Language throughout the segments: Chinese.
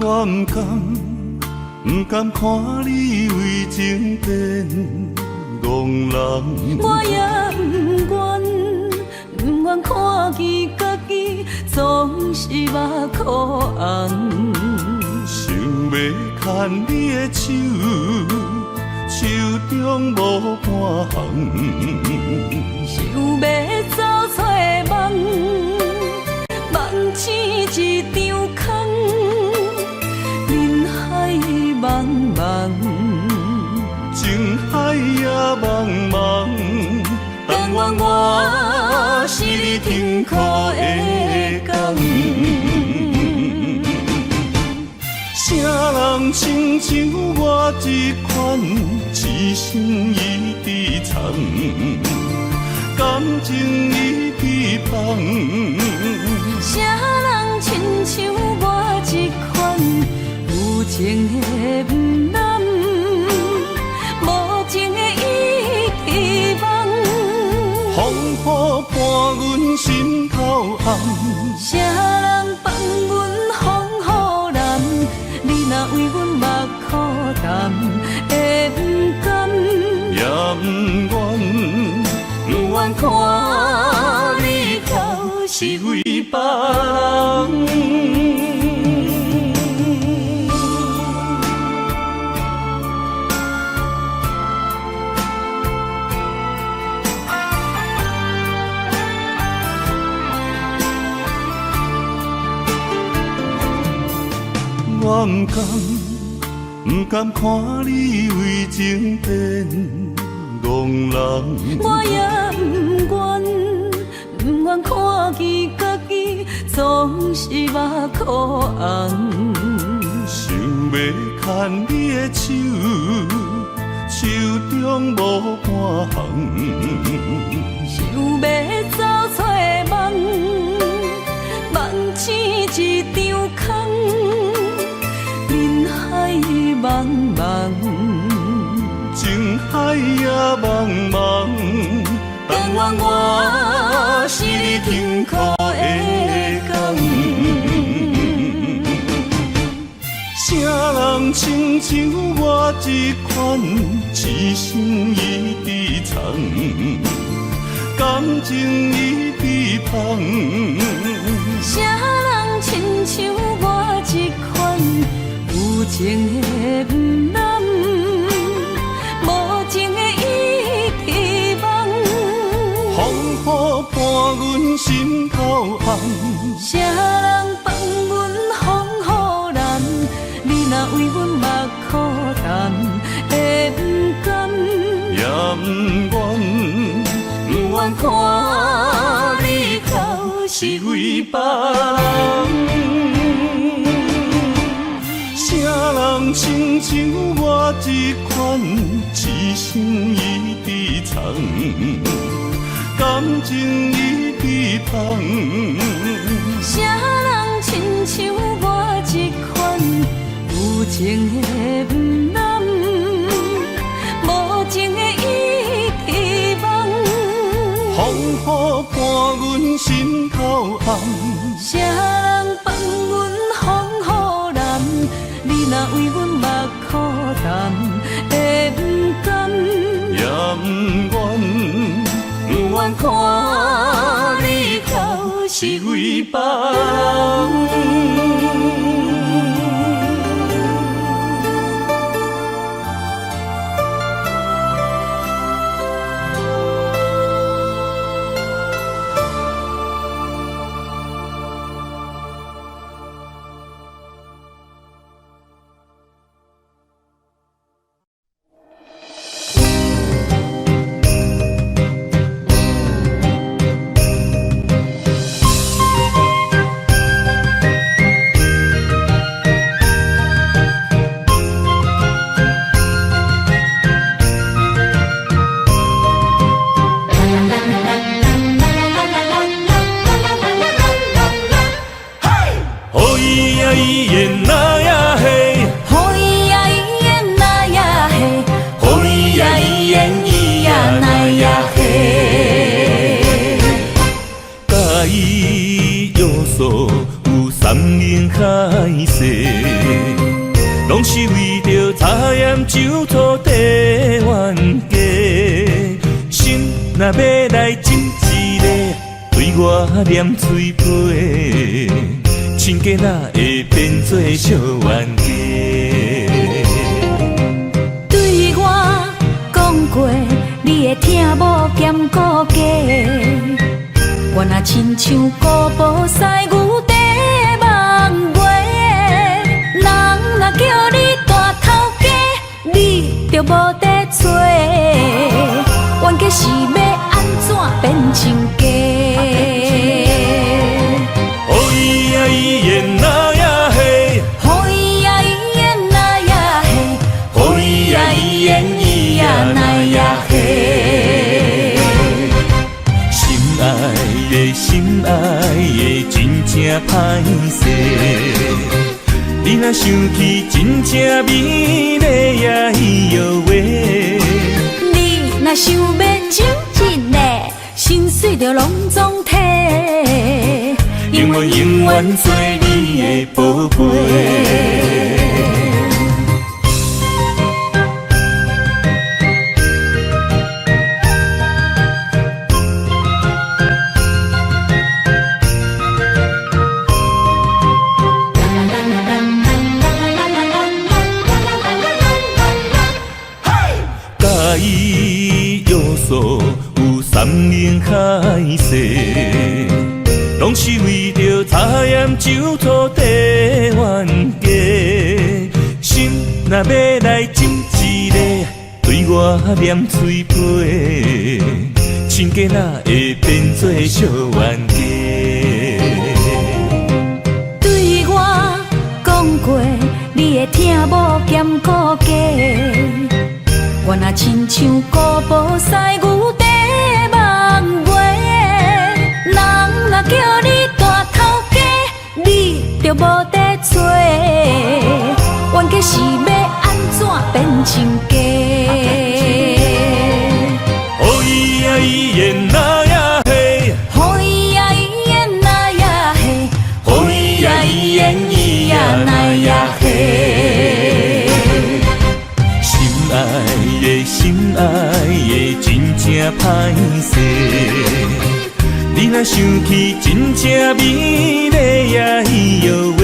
我不甘看你为情变憨人，我也不愿看见家己总是目眶红。想要牵你的手，手中无半项，想要走出梦，梦醒一场空，人海茫茫，情海也茫茫，但愿我是你痛苦的工。啥人亲像我这款痴心已伫藏，感情已被放。啥人亲像我这款有情的不甘，无情的已遗忘。风雨伴阮心头红，啥人放阮风雨男？你若为阮目苦淡，会不甘？也不愿看你飘是为别人。我不甘看你为情变憨人，我也不愿看见家己总是目眶红。想要牵你的手，手中无半项，想要走出梦，梦醒一场空。人海茫茫，情海也茫茫，但愿我是你痛苦的工。啥人亲像我这款痴心已伫藏，感情已被放。啥人亲像我这款有情的不甘，无情的已遗忘。风雨伴阮心头红，啥人放阮风雨男？你若为阮目苦淡，会不甘？也不愿看你飘是为别人。啥人亲像我这款痴心已伫藏，感情已被放。啥人亲像我这款有情的不甘，无情的已遗忘。风雨伴阮心头红，啥人放阮风雨男？你若为阮目苦淡，会不甘？也不愿看你飘是为别人。有三人海誓。盐酒土地冤家，心若要来亲一个，对我念嘴皮，亲家哪会变做小冤家？对我讲过，你的疼某兼顾家，我若亲像古堡西牛地梦月，人若叫你大头家，你就无得做，冤家是要安怎变亲家？哦咿呀咿耶那呀嘿，哦咿呀咿耶那呀嘿，哦咿呀咿耶咿呀那呀嘿。心爱的心爱的真正歹势，你若想起真正美丽呀咿哟喂。你若想要亲一个，心碎就拢总体，永远永远做你的宝贝。介意要素有三明海誓，拢是为着茶盐酒土地冤家。心若要来亲一个，对我念嘴皮，亲家哪会变做小冤家？对我讲过，你的疼某兼顾家。我若亲像古堡西牛地梦月，人若叫你大头家，你就无得做，冤家是要安怎变亲家？哦咿呀咿耶那呀嘿，哦咿呀咿耶那呀嘿，哦咿呀咿耶咿呀那呀嘿。心爱的真正歹势，你若想起真正美丽呀咿哟喂。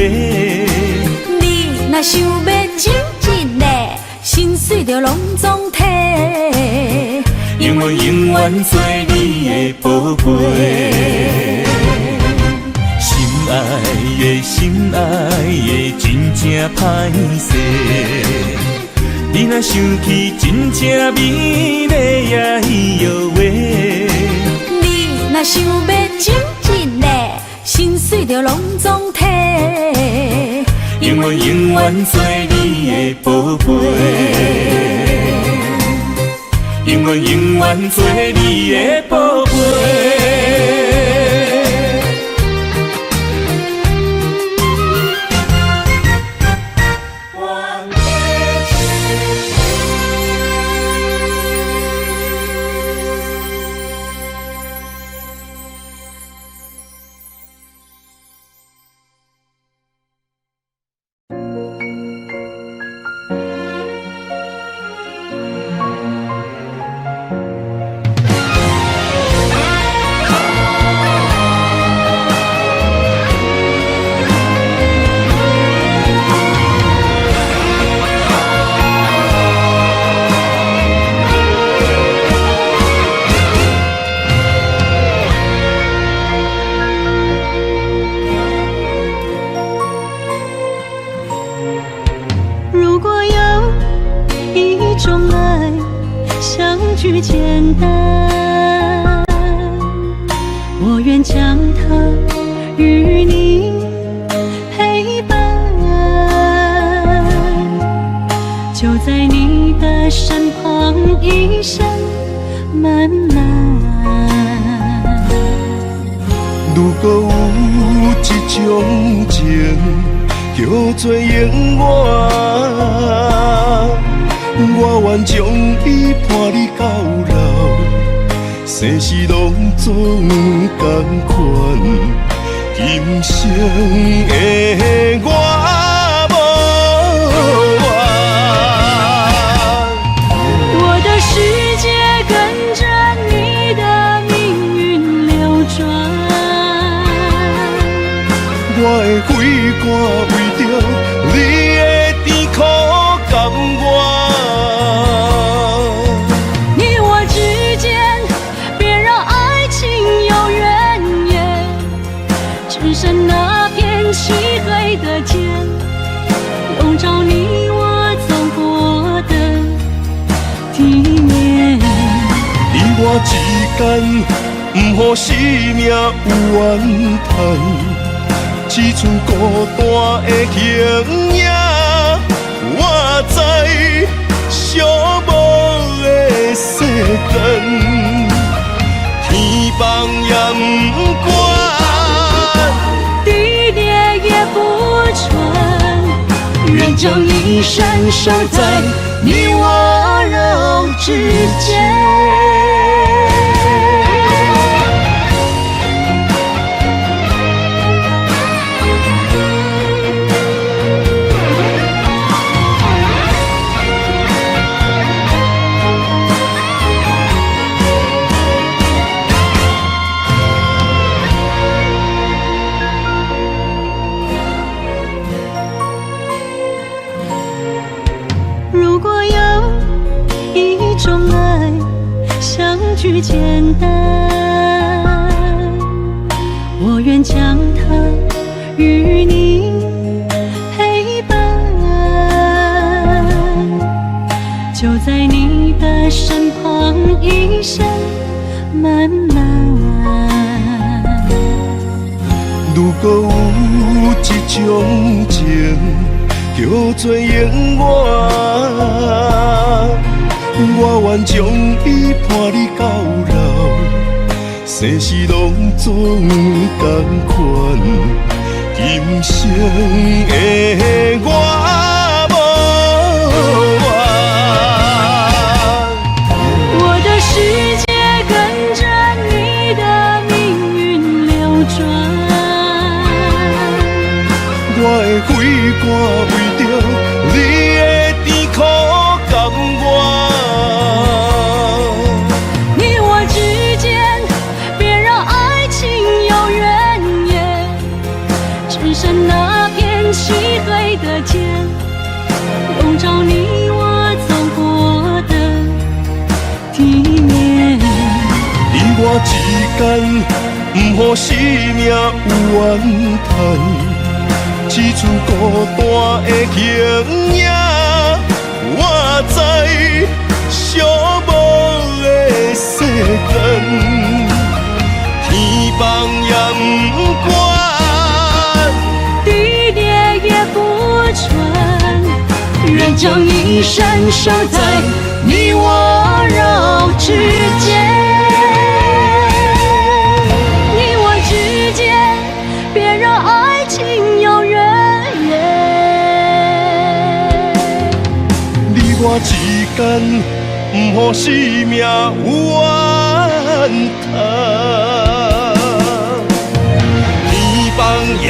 你若想要亲一个，心碎就拢总体，永远永远做你的宝贝。心爱的真正歹势，你若想起真正美丽呀咿哟喂。你若想要亲一个，心碎就拢总体，永远永远做你的宝贝，永远永远做你的宝贝。句简单，我愿将它与你陪伴，就在你的身旁一生漫漫。如果有一种情叫做永远，我愿将伊伴你到老，生死拢总同款，今生的我无怨。我的肺肝为着你的甜苦甘愿。你我之间，别让爱情有怨言，只剩那片漆黑的街，笼罩你我走过的地面。你我之间，不予生命有怨叹。只剩孤单的形影，我知寂寞的世间，天放也不管，地裂也不穿，愿将一生守在你我肉之间。如果有一种爱相聚简单，我愿将它与你陪伴，就在你的身旁一生漫漫。如果有一种情，叫做永远，我愿将伊伴你到老，生死拢总同款。今生的我无怨，我的世界跟着你的命运流转。我的肺肝为着你的甜苦甘愿。你我之间，别让爱情有怨言，只剩那片漆黑的街，笼罩你我走过的地面。你我之间，不予生命有怨叹。只剩孤单的形影，我知寂寞的世间，天放也不管，地裂也不穿，愿将一生守在你我肉之间。你我之间，别让爱情有怨言。你我之间，不予生命有怨叹。天放也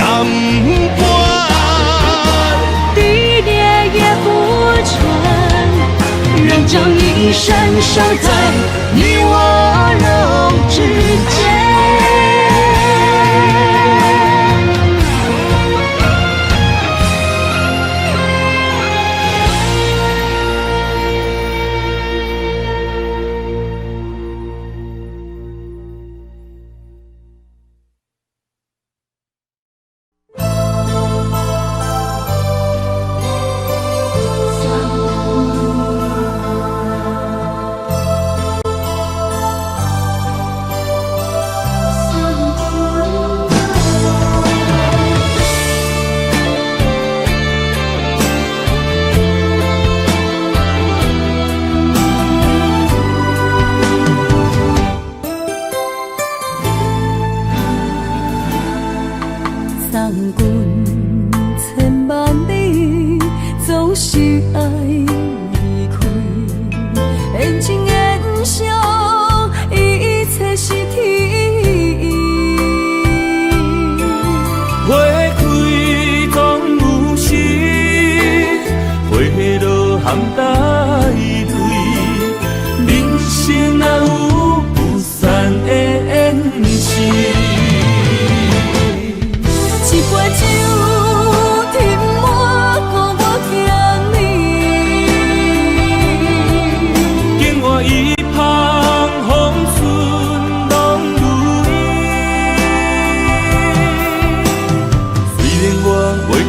不管，地裂也不穿，愿将一生守在你我肉之间。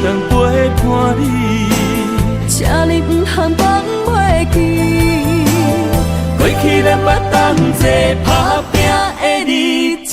当陪伴你，请你不通放袂记，过去咱捌同齐打拼的日子。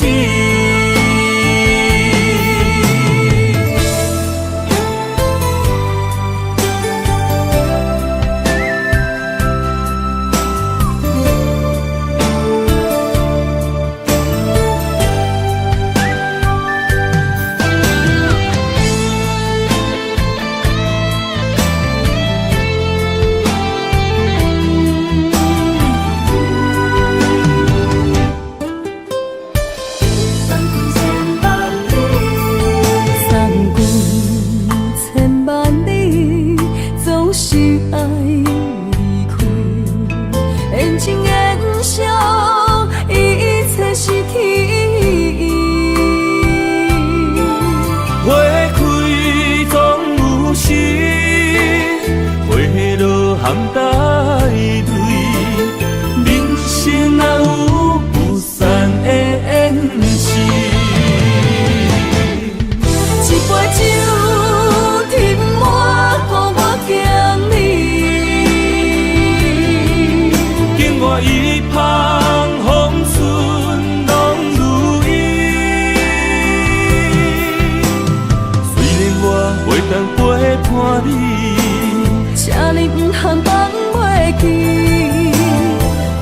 请你不通放袂记，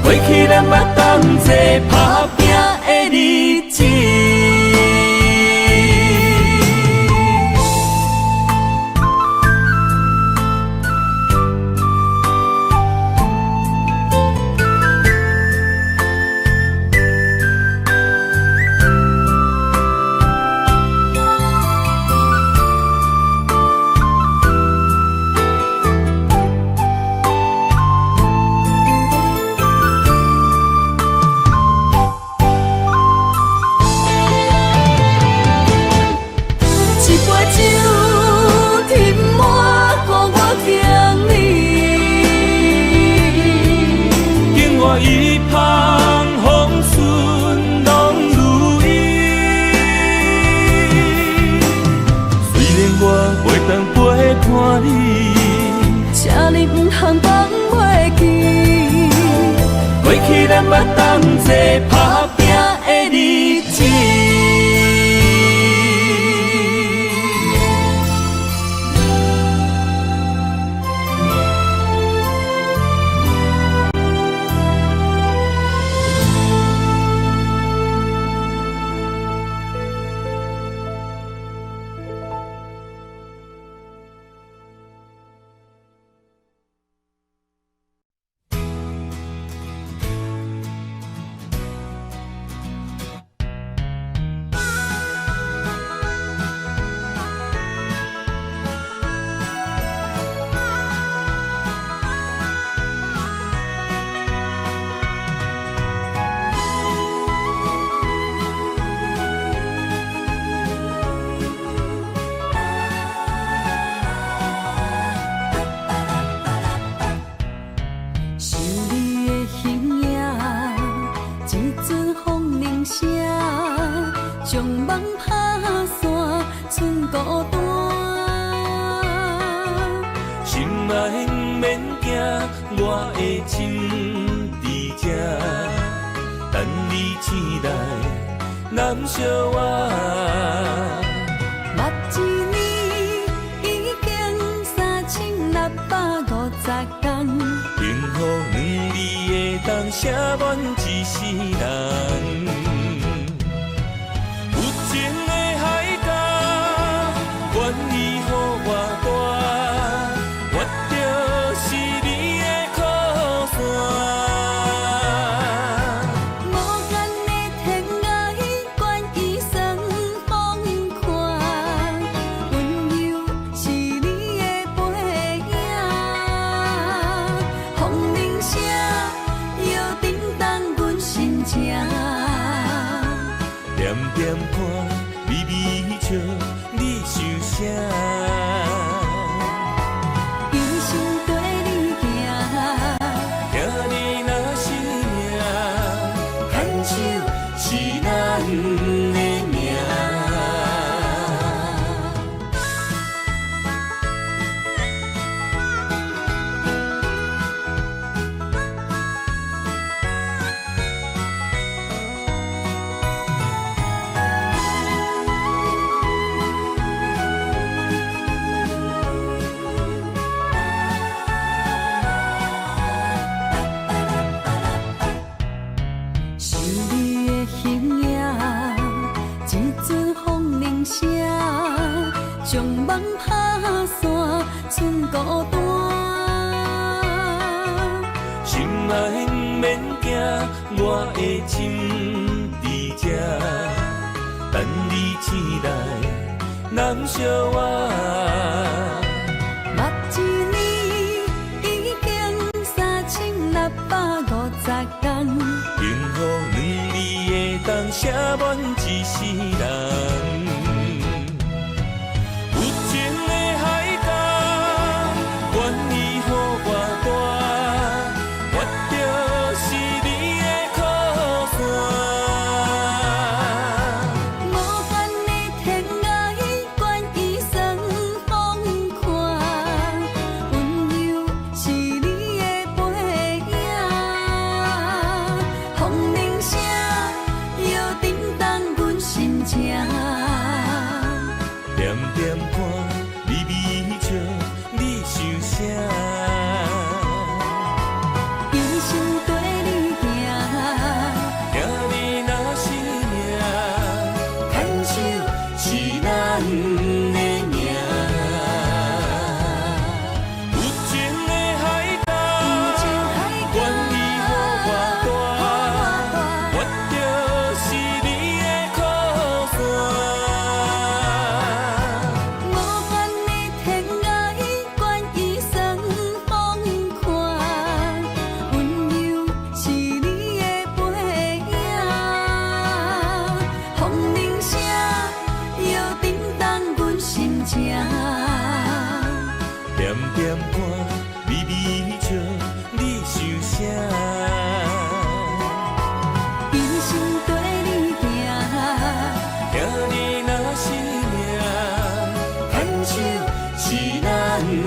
过去咱捌同齐打拼的日子。请你不通放袂记，过去咱捌同齐打拼的日子。难相我。目一年已经3650天，幸福两字会当写满一世人。有情的海角，愿意予我大，我就是你的靠山。点点看，微微笑，你想啥？一生跟你行，听你若是命，牵手是咱的命。将梦打散，剩孤单。心爱不免惊，我的心在这，等你醒来，难相偎。目一年已经3650天，幸福两字会当写满一世人。有情的海角，愿意予我带，我就是你的靠山。无限的天涯，愿意算风看，温柔是你的背影。风铃声摇叮当阮心情，点点看，微微笑，你想啥？一生跟你行，听你若是命，牵手是咱的命。有情的海角，愿意予我带，我就是你的靠山。无限的天涯，愿意算风看，温柔是你的背影。风铃声摇叮当阮心情，点点看，微微笑，你想啥？一生跟你行，听你若是命，牵手是咱的命。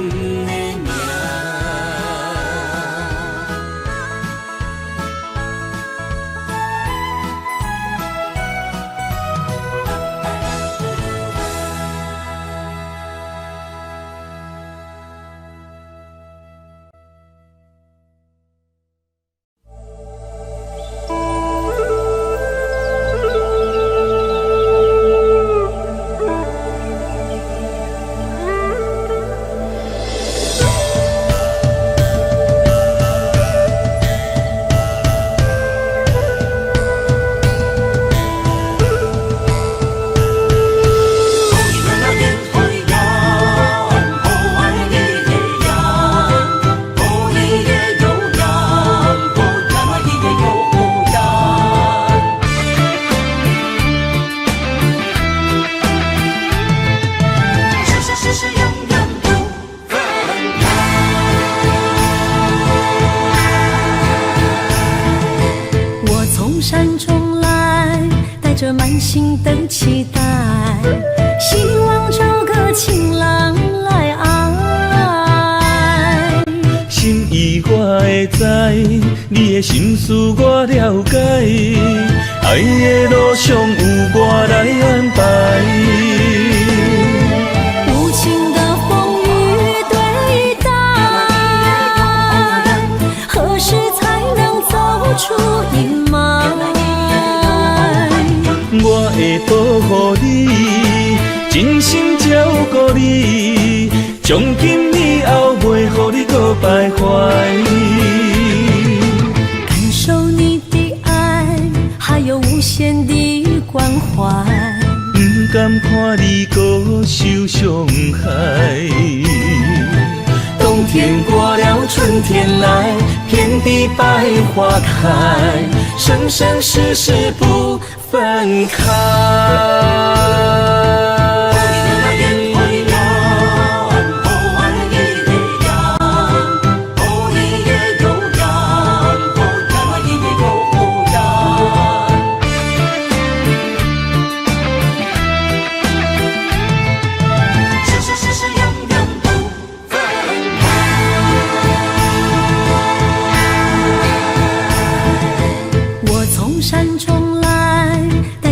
我从山中来，带着满心的期待，希望找个情郎来爱。心意我会知，你的心思我了解，爱的路上有我来安排。无情的风雨对待，何时才能走出阴霾？我会保护你，真心照顾你，从今以后袂予你搁徘徊。感受你的爱，还有无限的关怀。不甘看你搁受伤害。冬天过了，春天来，遍地百花开，生生世世不分开。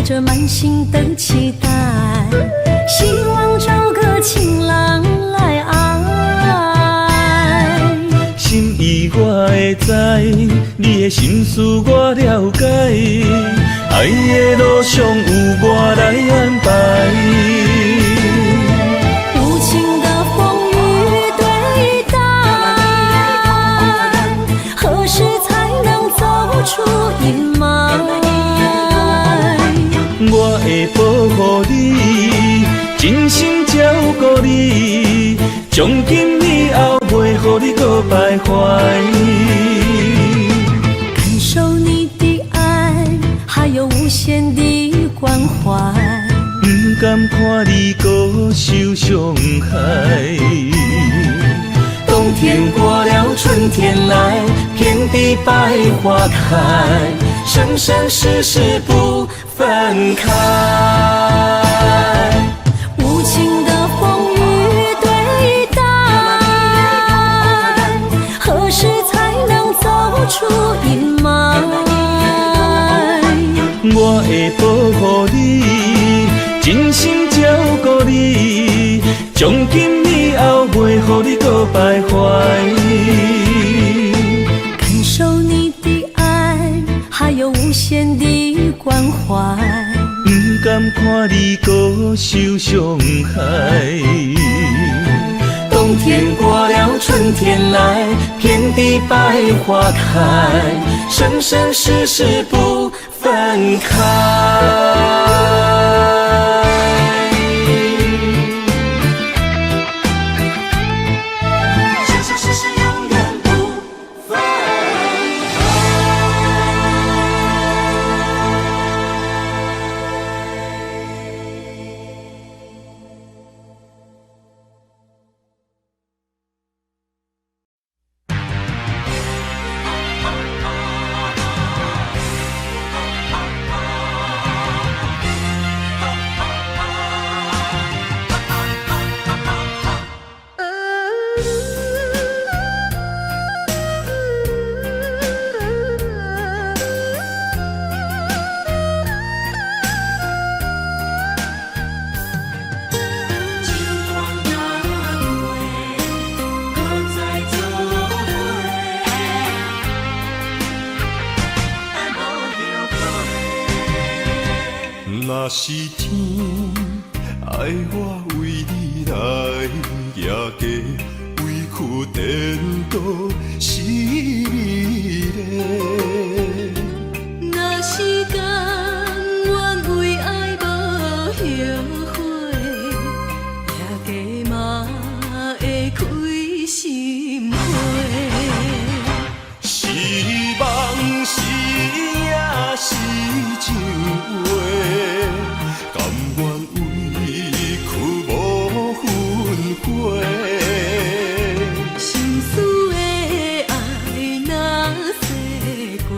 着满心的期待，希望找个情郎来爱。心意我会知，你的心思我了解，爱的路上有我来安排。从今以后袂予你搁徘徊。感受你的爱，还有无限的关怀。不甘看你搁受伤害。冬天过了，春天来，遍地百花开，生生世世不分开。无情的风雨对待，何时才能走出阴霾？我会保护你，真心照顾你，从今以后袂予你搁徘徊。感受你的爱，还有无限的关怀。不甘看你搁受伤害。冬天过了，春天来，遍地百花开，生生世世不分开。若是天爱我为你来夜家，委屈颠倒是你嘞。若是甘愿为爱无后悔，夜家嘛会开心花。是梦是也是情话，甘愿委屈无分悔。心思的爱若洗过，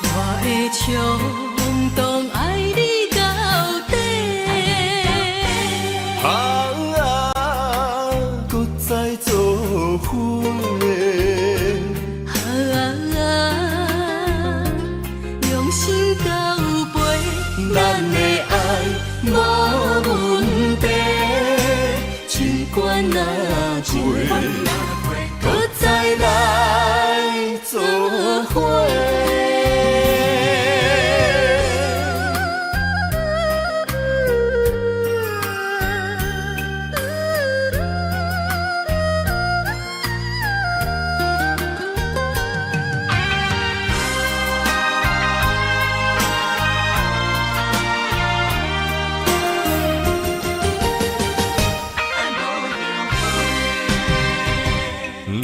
我会冲动爱你到底。搁再做伙。用心交陪，咱的爱无问题。尽管若过，搁再来做伙。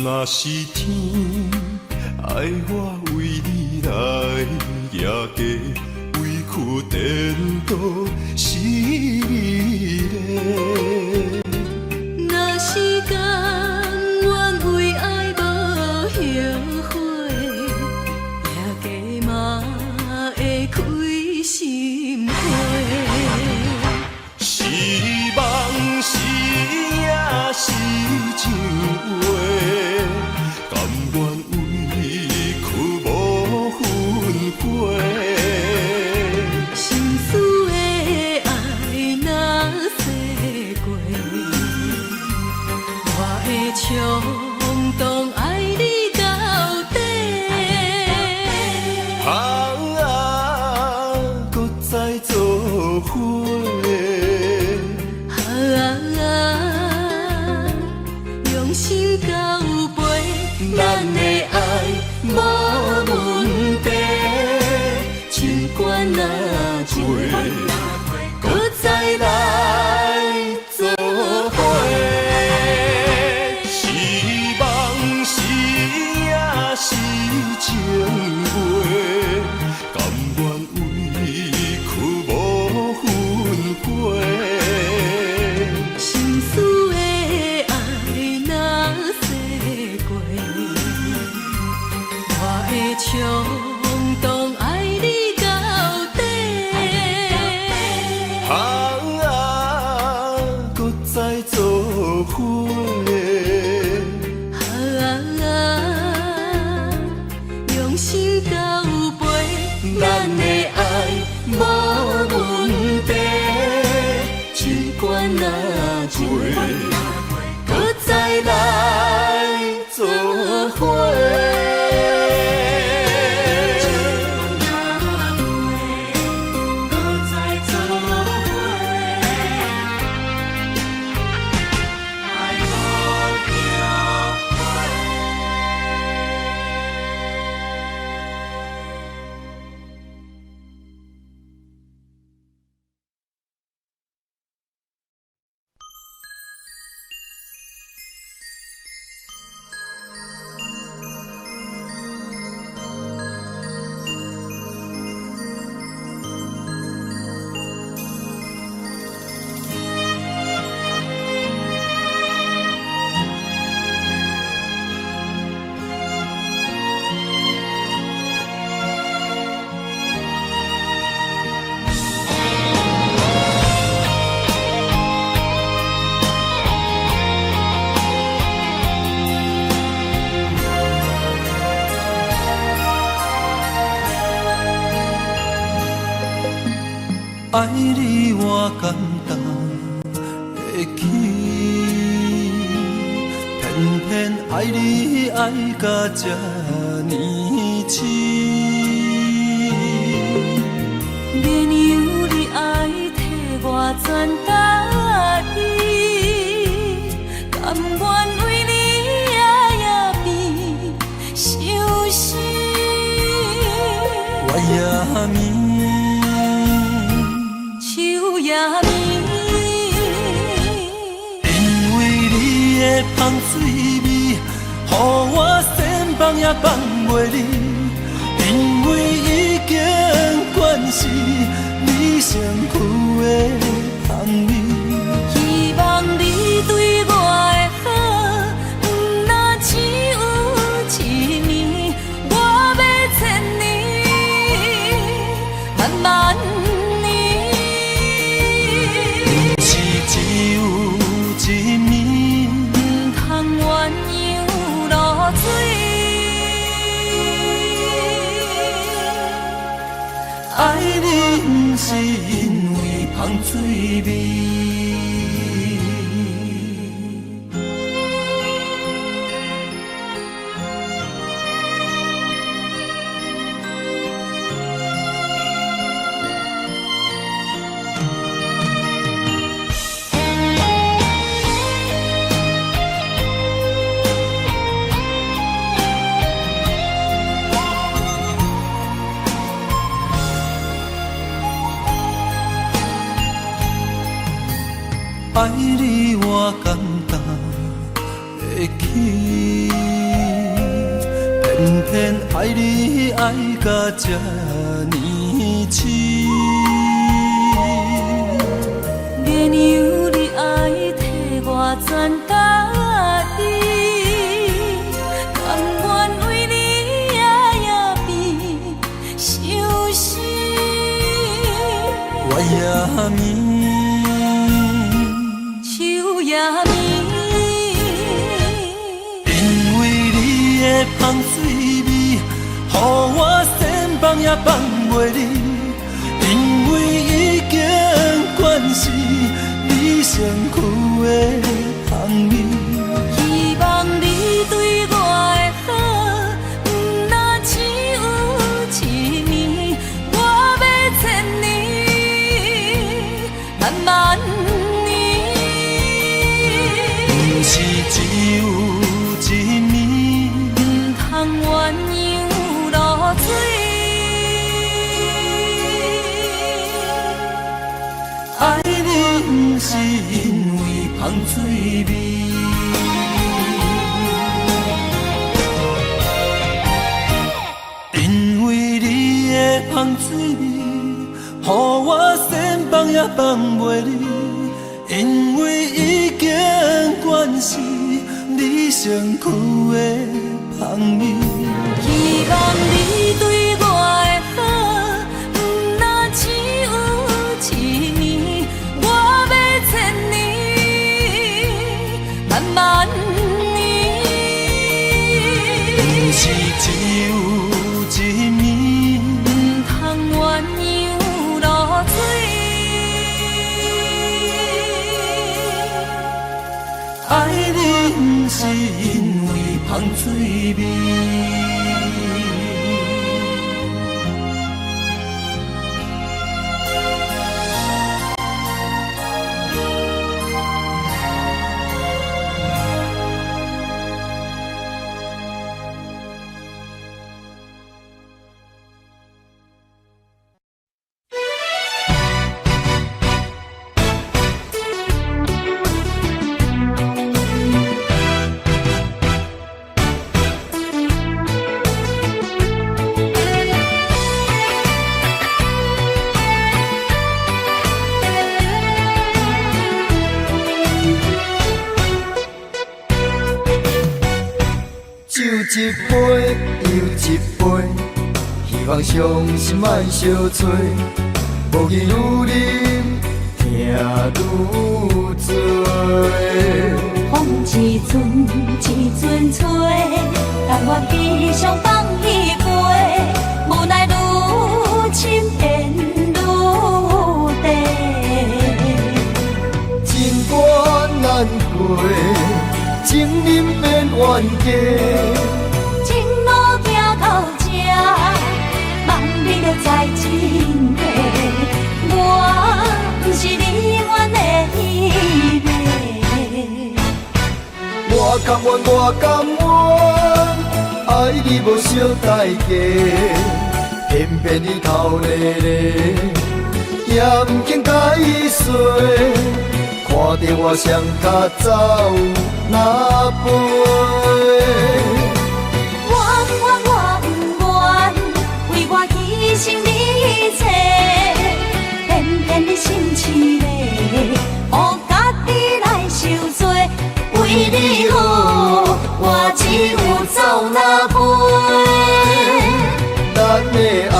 若是天爱我为你来夜家，委屈颠倒是你嘞。若是甘愿为爱无后悔，夜家嘛会开心花。是梦是也是情话，甘愿委屈无分悔。心思的爱若洗过，我会冲动爱你到底。搁再做伙。伙。用心交陪，咱的爱无问题。尽管若陪，搁再来做伙。爱你我简单会起，偏偏爱你爱到这呢深。免由你爱替我全答应，甘愿为你夜夜变伤心。我也眠。因为你的香水味，予我先放也放袂离。因为已经惯是你身躯的香味。希望你对我的好，不那只有一年，我要千年，慢慢。爱你不是因为香水味。爱你我简单会起，偏偏爱你爱到这呢深。免由你爱替我全答应，甘愿为你夜夜变伤心。我也眠。因为你的香水味，予我先放也放袂离。因为已经惯是你身躯的香味。希望你对我的好，不那只有一年，我要千年，慢慢。不是只有一年，不通鸳鸯落水。爱你不是因为香水味。因为你的香水味，予我先放也放袂离。因为已经惯是你身躯的香味。希望你对我的好，不那只有一年，我要千年，是因为芳水味。一杯又一杯，希望伤心莫相催。无语愈啉，听愈醉。风一阵一阵吹，但我悲伤放伊飞，无奈愈深缘愈低。情关难过，情人变冤家。在真地，我不是你愿的依偎。我甘愿，我甘愿，爱你无小代价，偏偏你头咧咧，也不肯甲伊说。看着我双脚走哪飞？牺牲你一切，偏偏你心凄厉，予家己来受罪。为你好，我只有走哪飞？咱的爱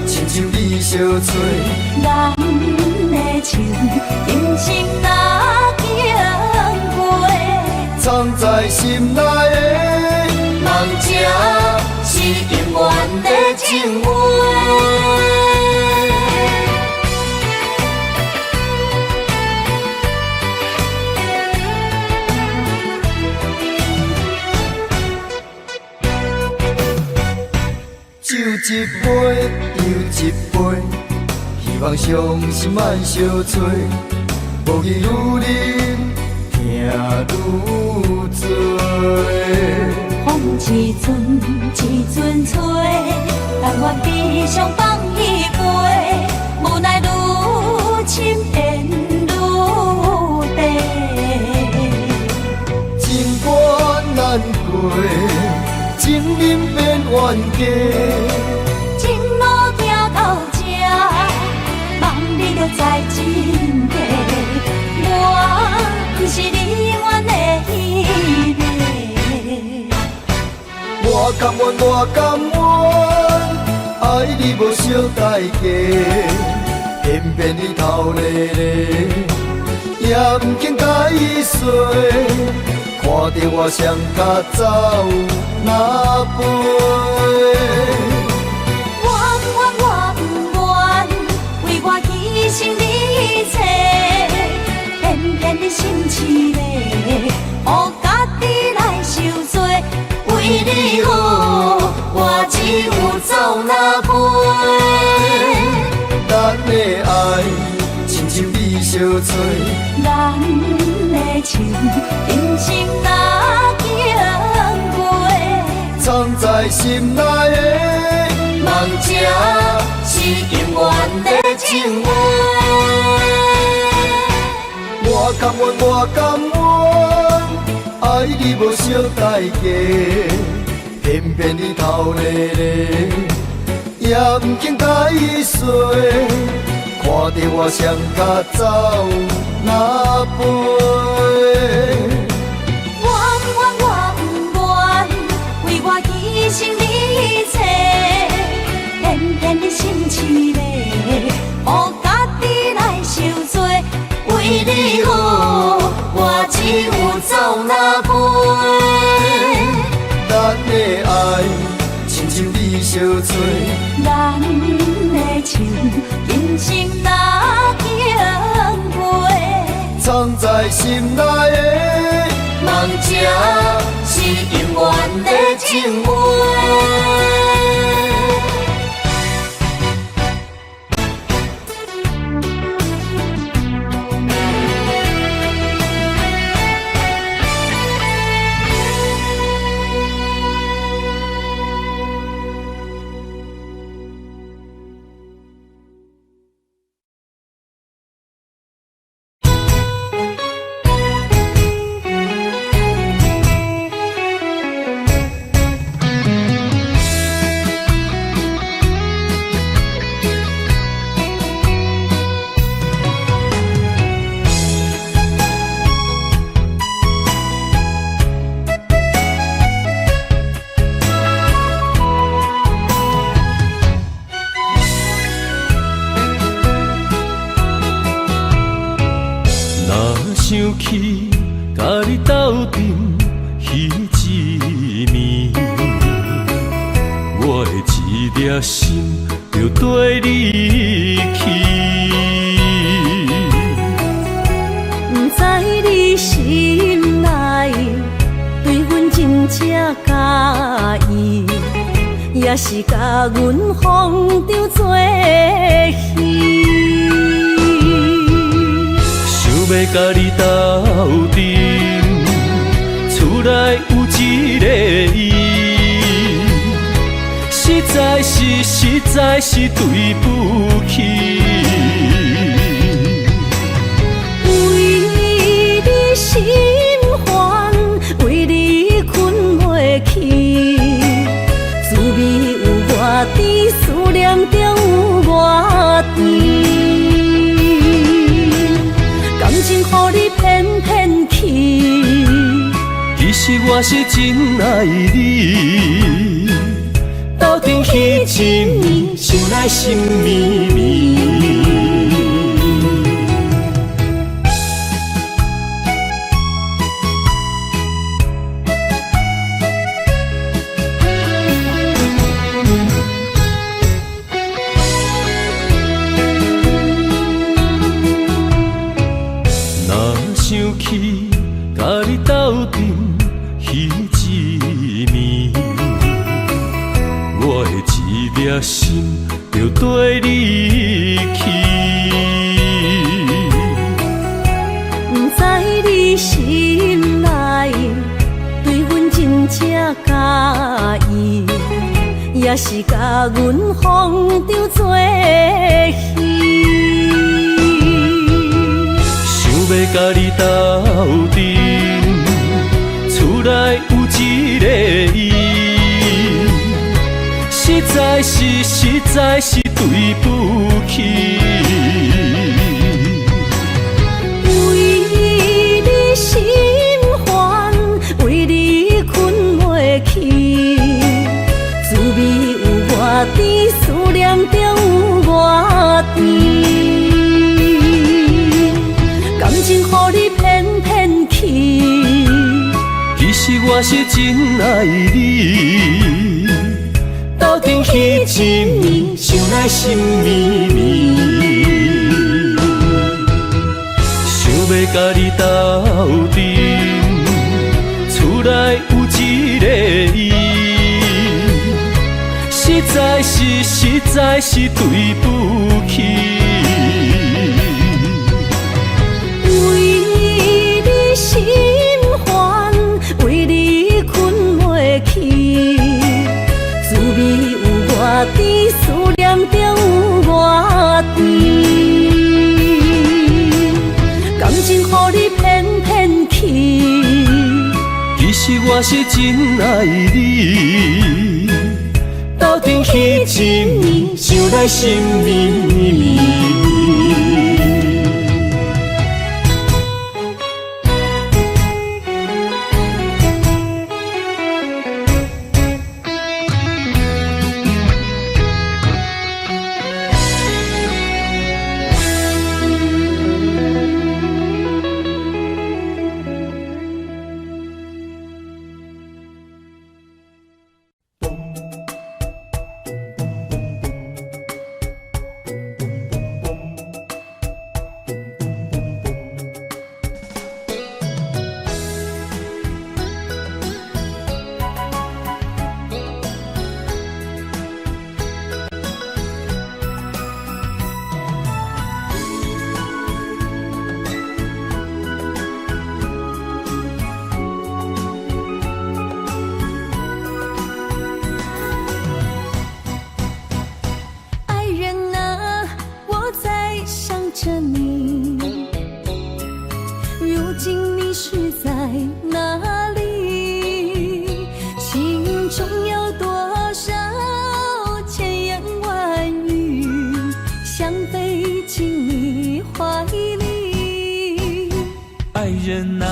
亲像你相催，咱的情人生若经过，藏在心内的梦境。是永远的情话。酒一杯又一杯，希望伤心莫相催。无语愈啉，听愈醉。风一阵一阵吹，但我悲伤放伊飞，无奈愈深缘愈低。情关难过，情人变冤家。情路行到这，望你就在真地，我不是你愿的依偎。我甘愿，我甘愿，爱你无小代价，偏偏你头咧咧，也不肯甲伊说。看着我双脚走哪飞？我不愿，为我牺牲你一切，偏偏你心凄厉，予家己来受罪。为你好，我只有走哪飞？咱的爱亲像你相催，咱的情人生若经过，藏在心内的梦境，是永远的情话。我甘愿，我甘愿，爱你无小代价，偏偏你头咧咧，也不肯甲伊说。看着我双脚走哪飞？我不愿，为我牺牲你一切，偏偏你心凄厉，予家己来受罪。为你好，我只有走哪飞？咱的爱亲像你相催，咱的情人生若经过，藏在心内的梦这是永远的情话。想起甲你斗阵彼一暝，我的一粒心就跟你去。不知你心内对阮真正介意，也是甲阮风中做戏。要甲你斗阵，厝内有一个伊，实在是对不起。为你心烦，为你困袂去，滋味有偌甜，思念中有偌甜。情予你骗骗去，其实我是真爱你，斗阵彼一暝，想来心绵绵。想起甲你斗阵彼一暝，我的一粒心就跟你去。不知你心内对阮真正介意，也是甲阮风中做戏。要甲你斗阵，厝内有一个伊，实在是对不起。为你心烦，为你困袂去，滋味有偌甜，思念中有偌甜。感情予你骗骗去，其实我是真爱你，斗阵彼一暝，想来心绵绵。想要甲你斗阵，厝内有一个伊，实在是对不起。心烦，为你困袂去，滋味有偌甜，思念中有偌甜。感情予你骗骗去，其实我是真爱你，斗阵彼一暝，想来心绵绵。竟你是在哪里？心中有多少千言万语，想飞进你怀里。爱人啊，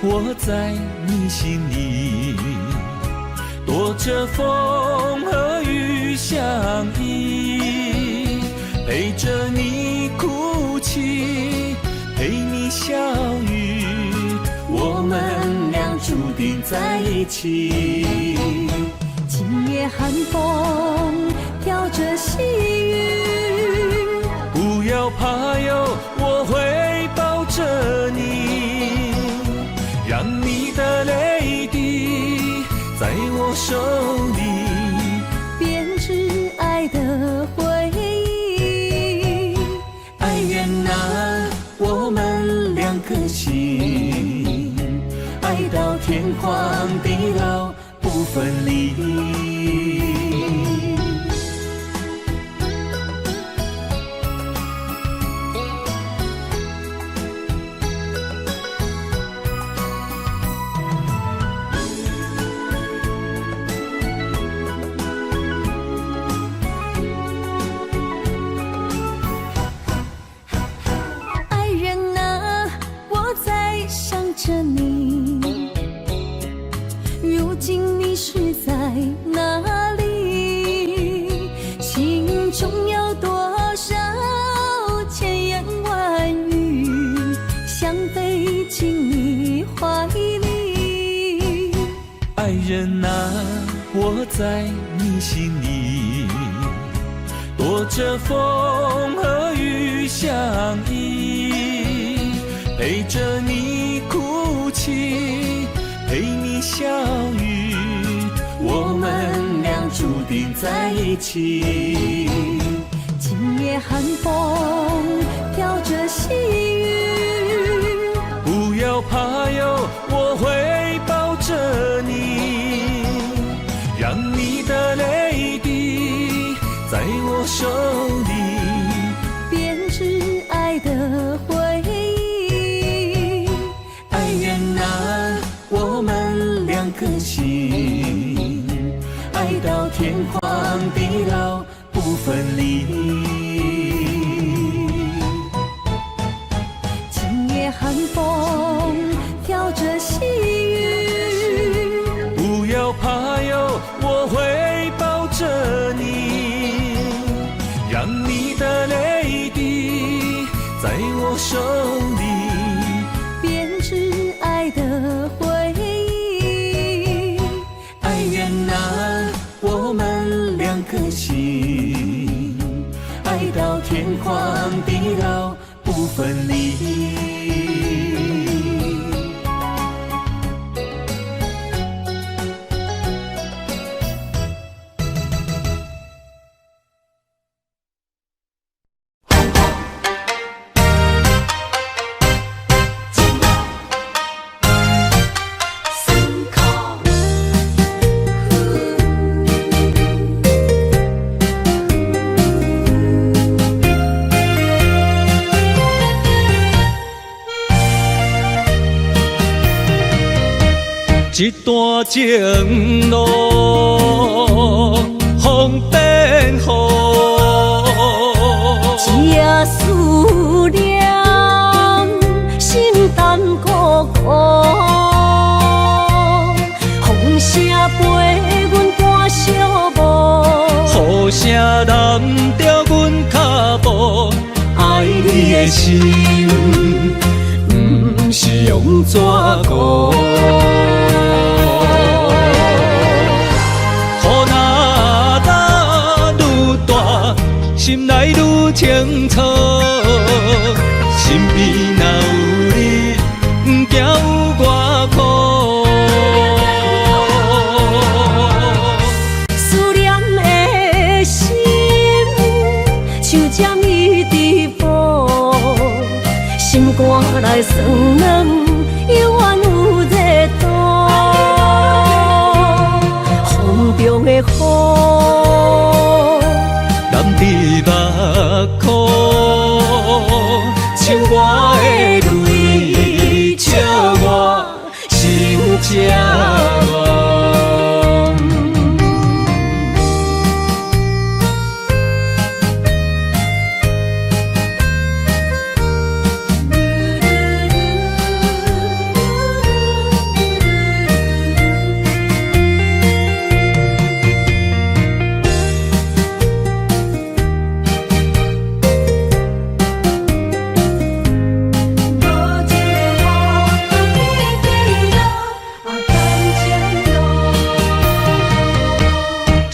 我在你心里，躲着风和雨相依，陪着你哭泣，陪你笑语，我们俩注定在一起。今夜寒风飘着细雨，不要怕哟，我会抱着你，让你的泪滴在我手里编织爱的回忆。爱人啊，我们两颗心，爱到天荒地老不分离。爱人啊，我在想着你，如今你是在哪里？心中有多少千言万语，想飞进你怀里。爱人啊，我在你心里，躲着风和雨相依，陪着你哭泣，陪你笑语，我们俩注定在一起。今夜寒风飘着细雨，不要怕哟，我会抱着你，让你的泪滴在我手里编织爱的回忆。爱人啊，我们两颗心，爱到天荒地老不分离。今夜寒风飘着细雨，不要怕哟，我会抱着你，让你的泪滴在我手里编织爱的回忆。爱人啊，我们两颗心，爱到天荒地老不分离。一段情路风变雨，只思念心淡苦苦，风声陪阮赶小步，雨声淋着阮脚步，爱你的心不是用纸糊。心内愈清楚，身边若有你，不惊有我苦。思念的心像针伊直补，心肝内酸软，犹原有热度。风中的雨。你目眶，像我的泪，笑愿。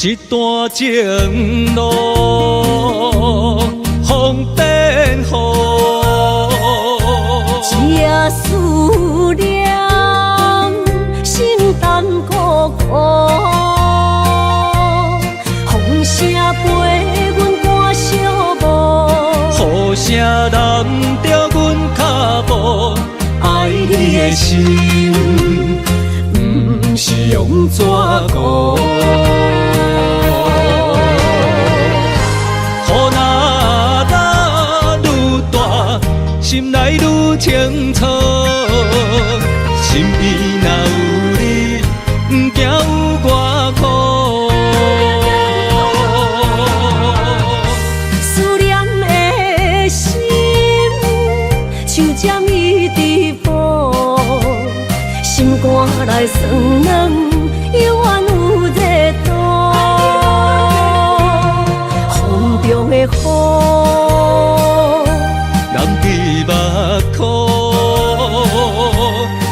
一段情路风变雨，这思念心淡孤苦，风声陪阮赶小步，雨声淋着阮脚步，爱你的心不是用纸糊。心内愈清楚，身边若有你，不惊有我苦。思念的心像针一直补，心肝内酸软，犹原有热度。风中的雨。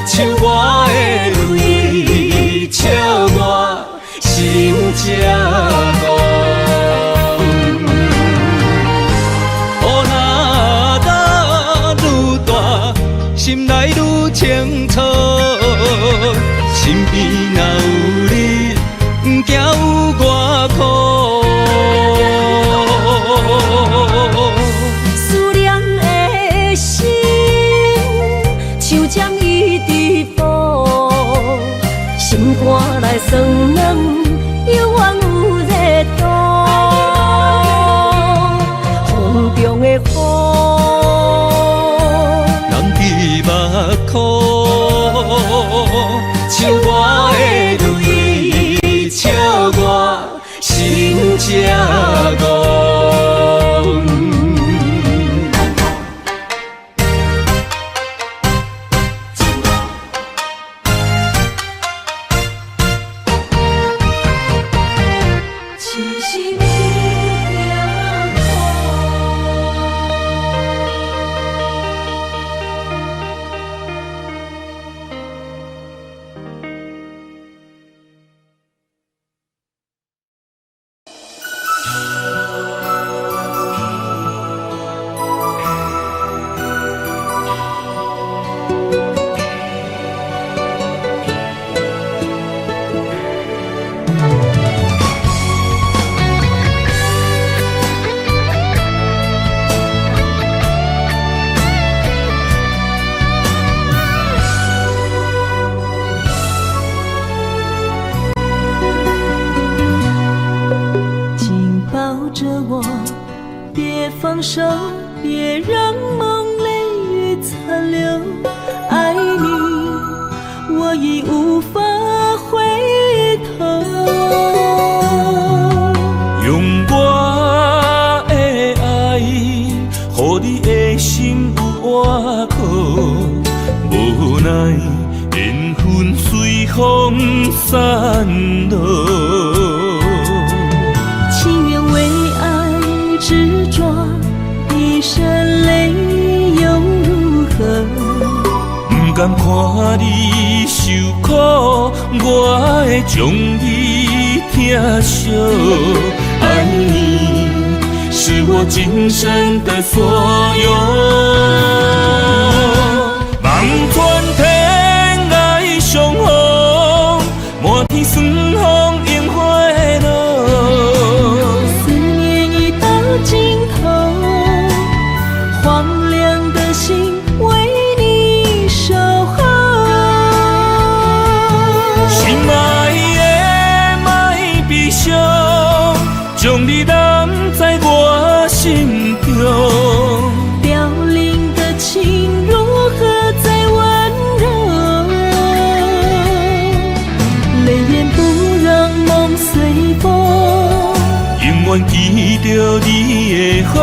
像我的泪，笑我心这寒。雨若打愈大，心内愈清楚。身边若有你，不惊有我苦。思念的心像针一直补，心肝内酸软，犹原有热度。风中的雨，人伫目眶，像我的泪，笑我心这寒。放手，别让梦泪雨残留。爱你，我已无法回头。用我的爱，予你的心有外靠。无奈缘分随风散落。情愿为爱执着，一身泪又如何？不甘看你受苦，我会将你疼惜。爱你是我今生的所有，望穿天涯相逢，满天霜风映花落。思念已到尽头，荒凉的心为你守候。心爱的莫悲伤，将你揽在我心中。凋零的情如何再挽远记着你的好，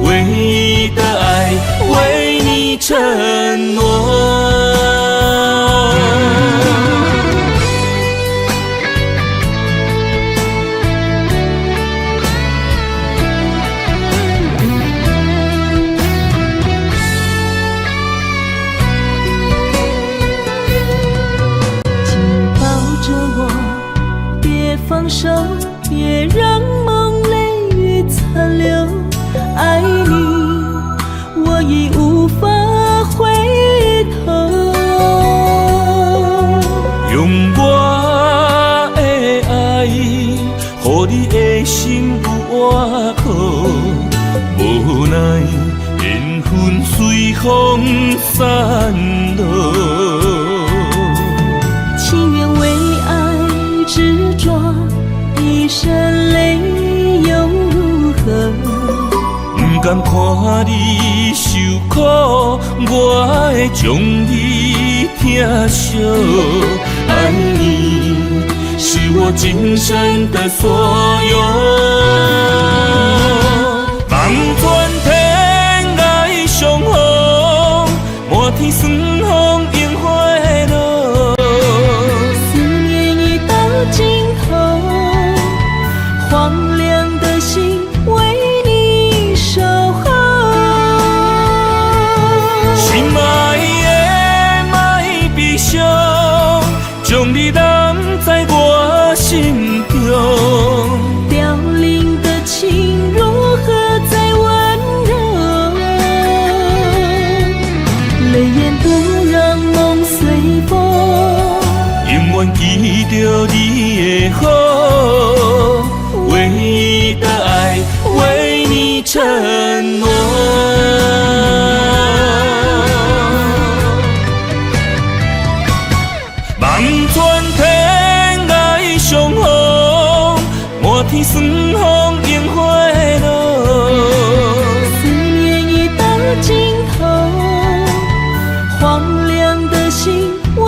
唯一的爱为你承诺。放手，别让梦泪雨残留。爱你，我已无法回头。用我的爱，予你的心有外口。无奈缘分随风散落。情愿为爱执着。一身泪又如何？不甘看你受苦，我会将你疼惜。爱你是我今生的所有。望全天涯相逢，满天霜风樱花落。思念已到尽头。荒凉的心为你守候，心爱的莫悲伤，将你揽在我心中。凋零的情如何再温柔？泪眼不让梦随风，永远记着你的好。唯一的爱为你承诺。望全天涯相逢，满天霜风樱花落。思念已到尽头，荒凉的心为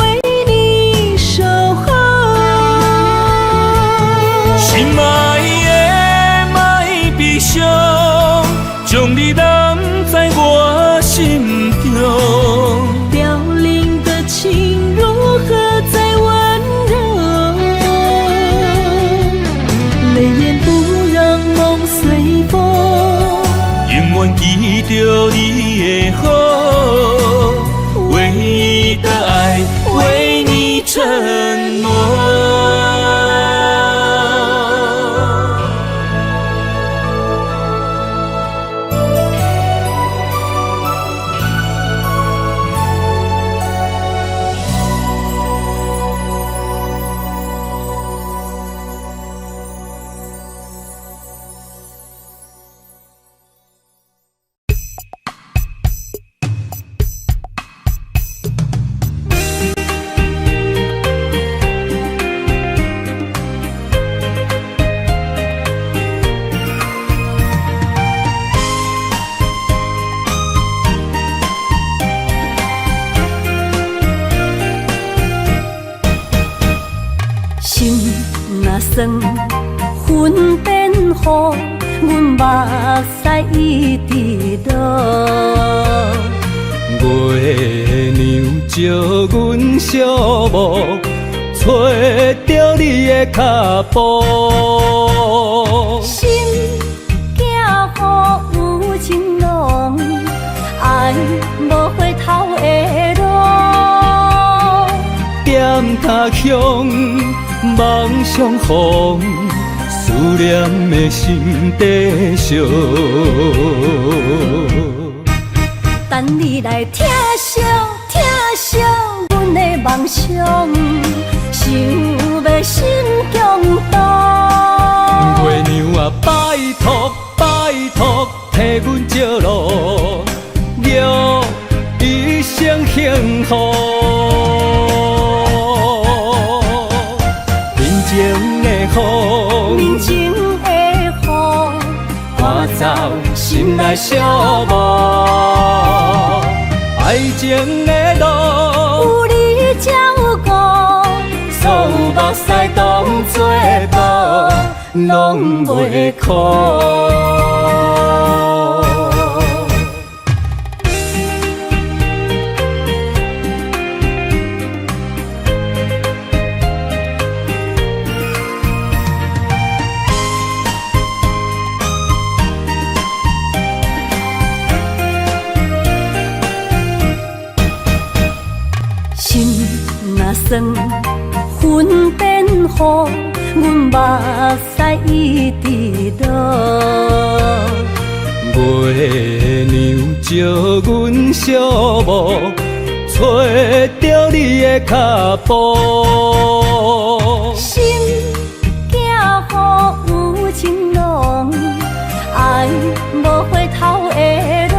你守候。心爱将你揽在我心中，凋零的情如何再温柔？泪眼不让梦随风，永远记着你的好，唯一的爱为你承诺。心若酸，云变雨，阮目屎一直落。月娘照阮小目，找着你的脚步。心行雨有情浓，爱无回头的路。点他乡，梦相逢，思念的心底烧。等你来疼惜阮的梦想，想要心强大。月娘啊，拜托，替阮照路，留一生幸福。人情的雨，赶走心内小无。爱情的路，有你才有我，所有目目屎当作无，拢袂苦。心若酸，云变雨，阮目屎一直落。月娘招阮小无，找着你的脚步。心行雨有情浓，爱无回头的路。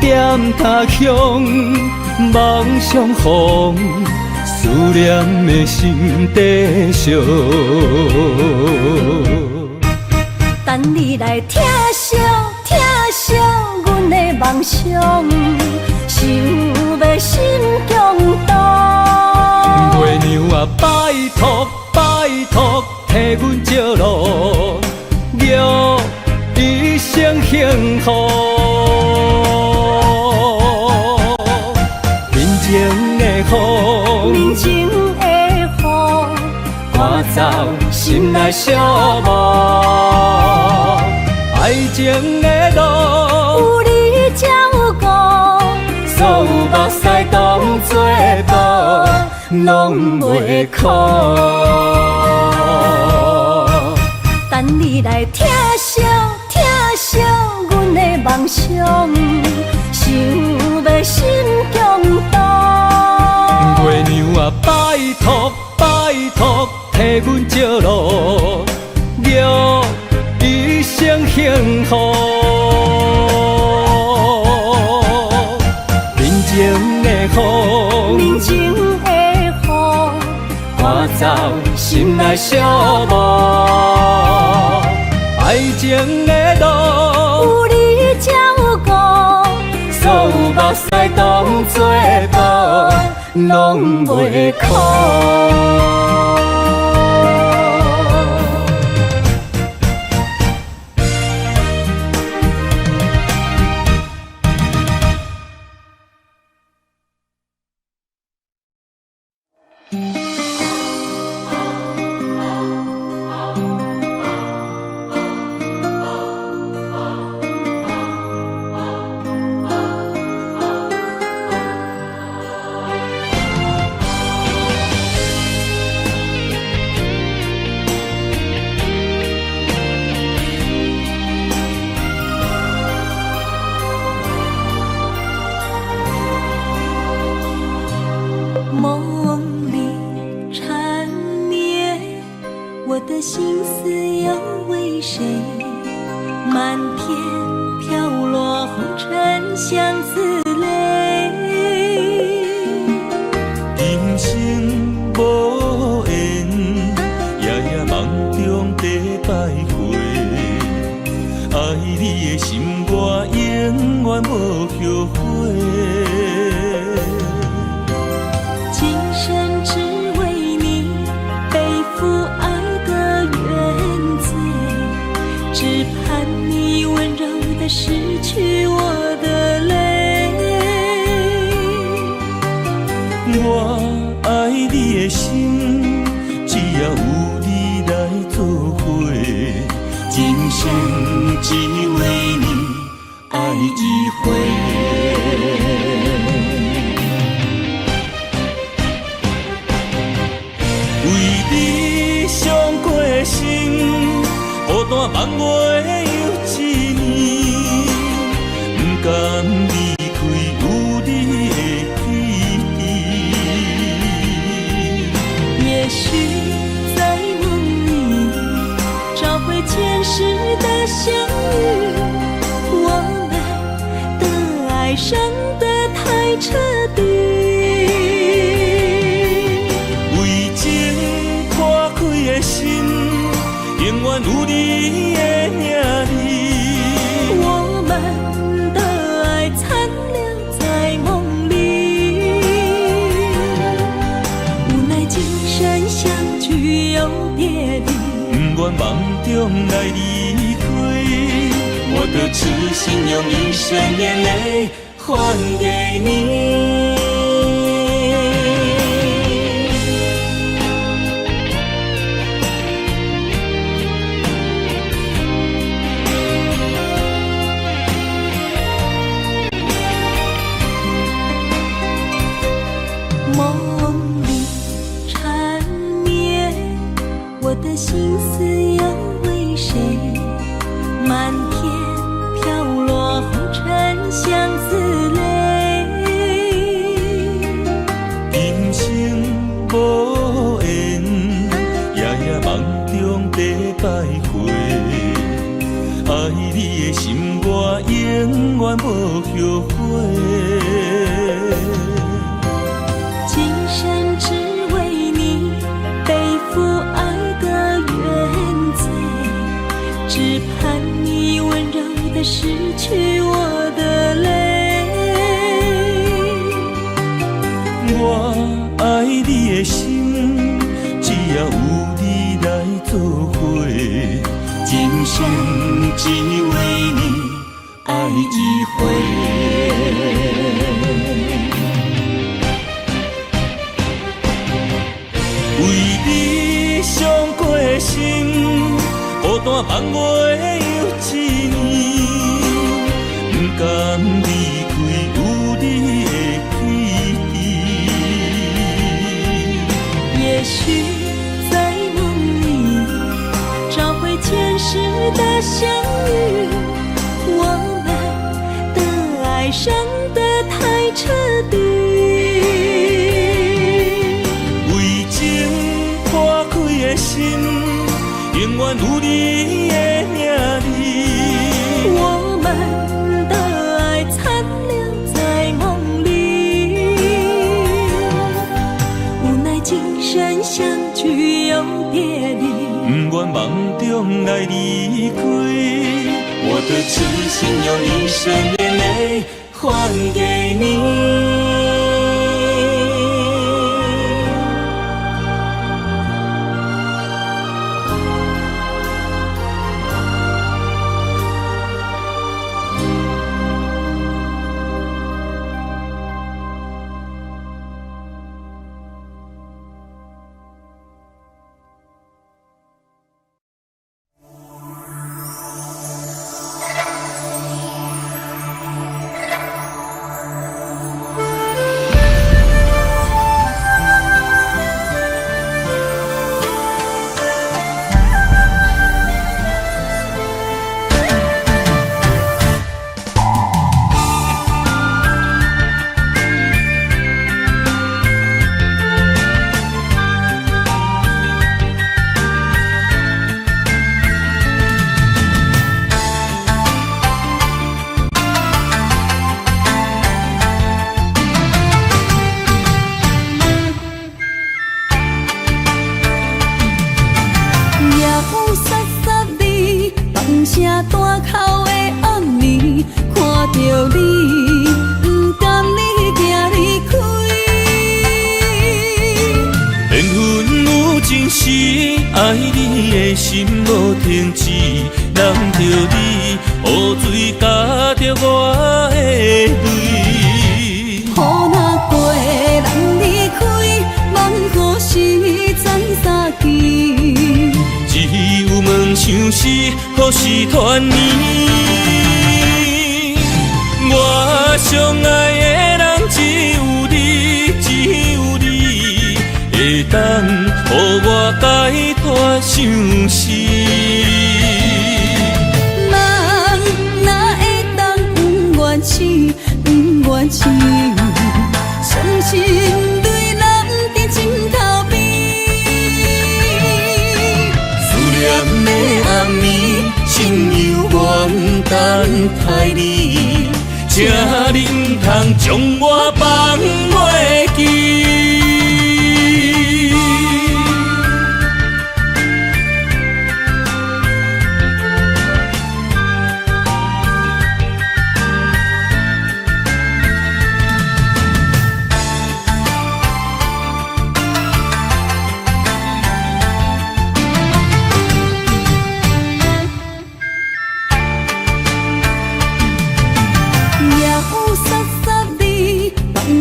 点他乡，梦相逢，思念的心底烧。等你来疼惜阮的梦想，想要心强大。月娘啊，拜托，替阮照路，祝一生幸福。面前的面风，前的雨，赶走心内小无。爱情的路，有你照顾，所有目屎当作无，拢袂苦。等你来疼惜阮的梦想，想要心强大。月娘啊，拜托，替阮照路，祝一生幸福。面前的风，面前的雨，赶走心内小无。爱情的路，有你照顾，所有目屎当作无，拢袂苦。梦里缠绵，我的心思又为谁？满天飘落红尘相思泪。人生无缘，夜夜梦中在徘徊。爱你的心，我永远无后悔。今生只为你背负爱的原罪，只盼你温柔地拭去我的泪。我爱你的心，只要有你来作伙，今生只为你爱一回。为你伤过心，孤单望袂又一年，不甘离开有你的记忆。也许在梦里找回前世的相遇，我们的爱伤得太彻底。为情破开的心，永远有你的名字。我们的爱残留在梦里，无奈今中来离开，我的痴心用一生眼泪还给你。梦里缠绵，我的心思又为谁？漫天飘落红尘相思泪。今生无缘，夜夜梦中在徘徊。爱你的心，我永远无后悔。今生只为你背负爱的原罪，只盼你温柔地拭去我的泪。我爱你的心，只要有你来作伙，今生只为你爱一回。为你伤过心，孤单放袂又一年，不甘离开有你的起点。也许在梦里找回前世的相遇，我们的爱伤得太彻底。为情破开的心，永远有你的名字。我们的爱残留在梦里，无奈今生相聚又别离。不愿梦中来离开，我的痴心用一生眼泪还给你。爱你的心无停止，难着你雨水加着我的泪。雨若过，人离开，望雨时知三支。只有梦想是何时团圆？我相爱的人只有你，只有你会当予我解脱相思。人哪会当不愿死，不愿死？伤心对人伫枕头边。思念的暗暝，心犹原等待你，请你唔通将我放袂记。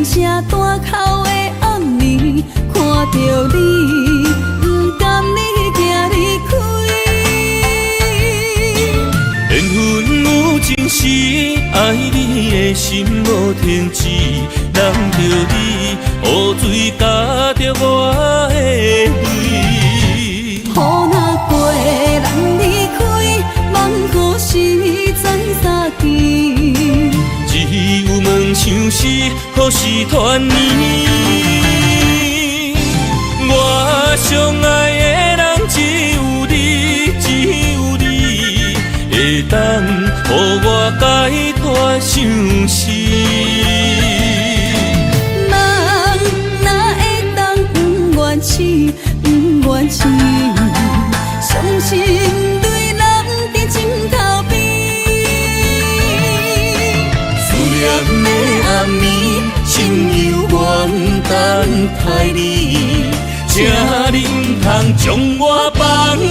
声声大口的暗暝，看着你，不甘你行离开。缘分有情时，爱你的心无停止，揽着你，雨水加着我的泪。雨若过，人离开，望雨时再相见。只有问像是何时团圆？我相爱的人只有你，只有你，会当予我解脱相思。梦哪会当不愿痴，不愿痴？伤心泪流在枕头边。思念的暗暝，心犹原等待你，请你不通将我放袂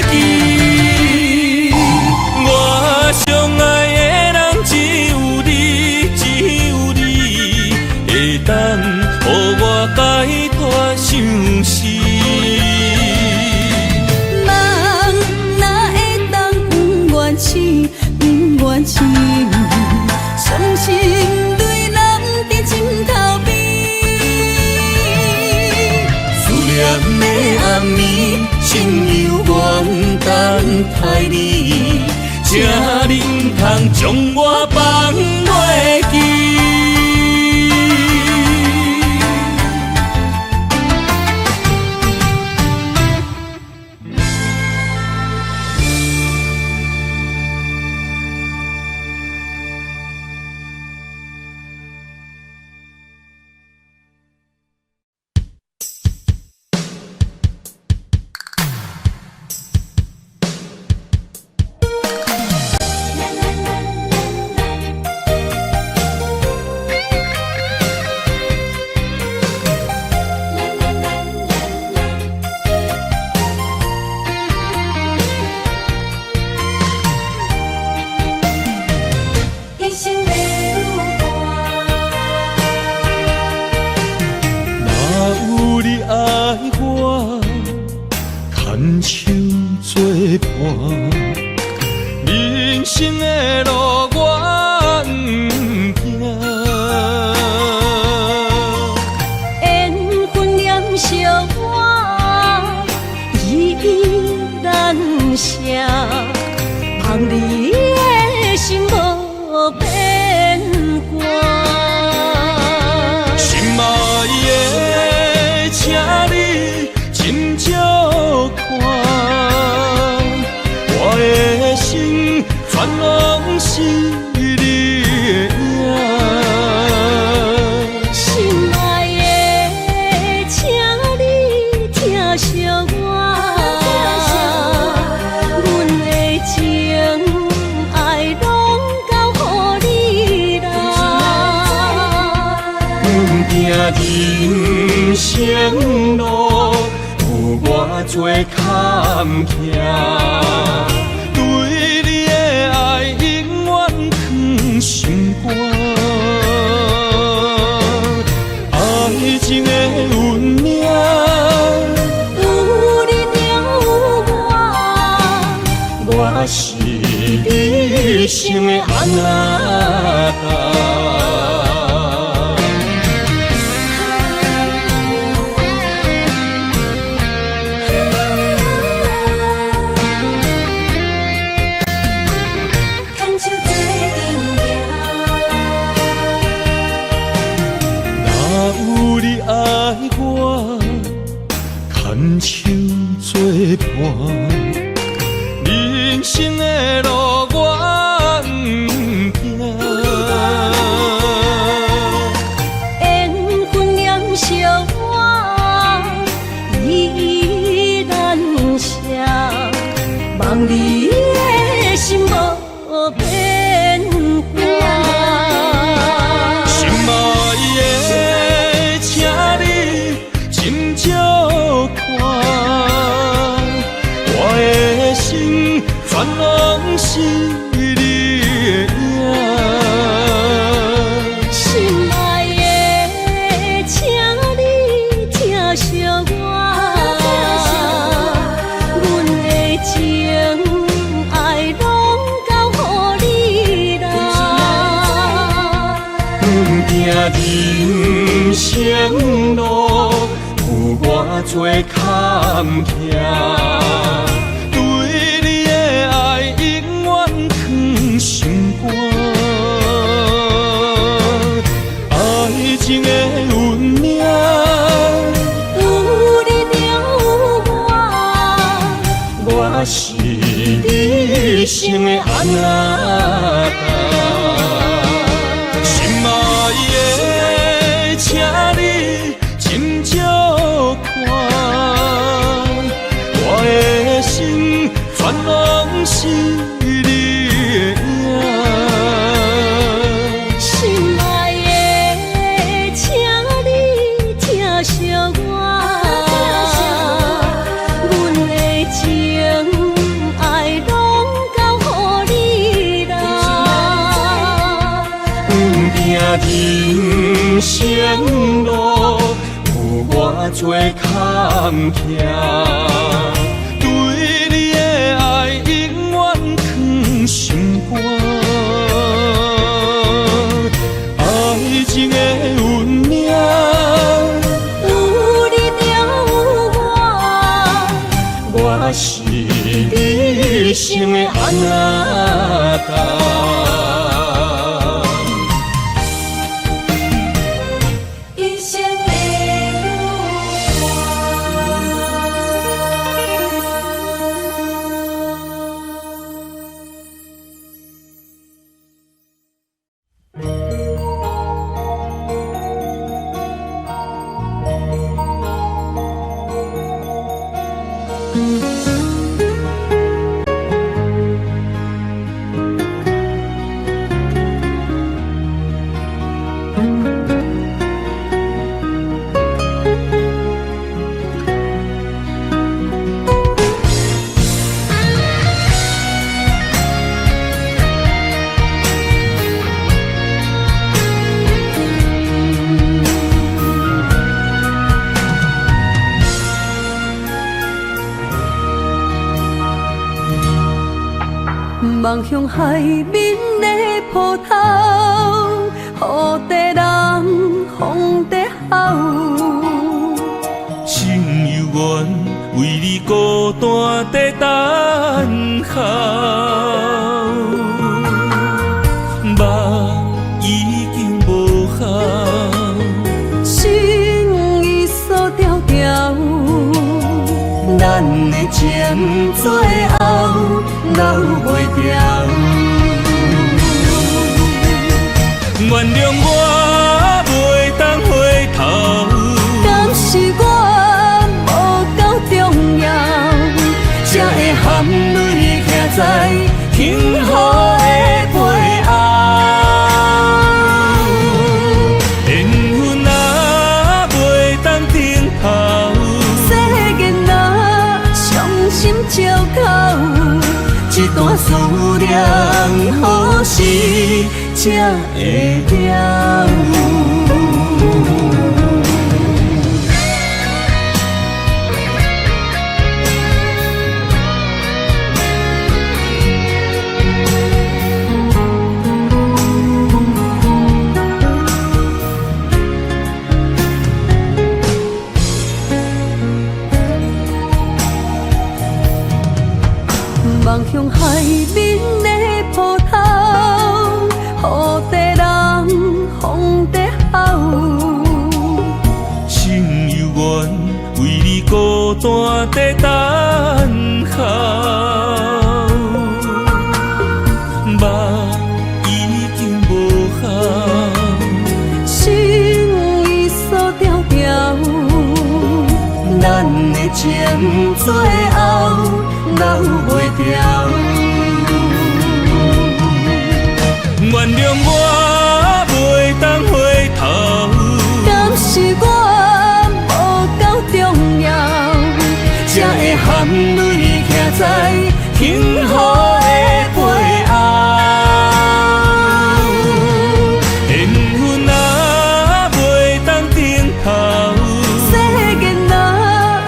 记。我相爱的人只有你，只有你，会当予我解脱相思。梦哪会当不愿痴，不愿痴？伤心泪流在枕头边。思念的暗暝，心犹原等待你，请你不通将我放袂记。牵手作伴，人生的路我不行。缘分念惜我，依依难舍，望你的心无变卦。心爱的，请你斟酌看，我的心全拢是你的影。心爱的，请你疼惜我，阮的情爱拢交予你啦。阮行人生路。我做坎坷，对你的爱永远藏心肝。爱情的运命，有你有我，我是你生的安那。牵手作伴，人生的路我不行。缘分念惜我，依依难舍，望你的心无变卦。心爱的，请你斟酌看，我的心全拢是人生路有偌多坎坷，对你的爱永远藏心肝。爱情的运命，有你了我是你生的安那心爱的，请你斟酌看，我的心全拢是你的影。心爱的，请你疼惜我，阮的情爱拢交予你啦。人生路有偌多坎坷，对你的爱永远藏心肝。爱情的运命，有你了我是你生的安那一生的望向海面的波涛，雨地人，风地好。心犹原为你孤单在等候，目已经无效，心已锁条条，咱的情最后留袂掉。原谅我袂当回头，敢是我无够重要，才会含泪徛在幸福的背后。缘分若袂当停靠，世间若伤心借口，一段思念何时才会了？望向海面的波涛，雨地人，风地好。心犹原为你孤单在等候，目已经无效，心已锁条条，咱的情最后留袂掉。原谅我袂当回头，敢是我无够重要，才会含泪徛在幸福的背后。缘分若袂当停靠，世间若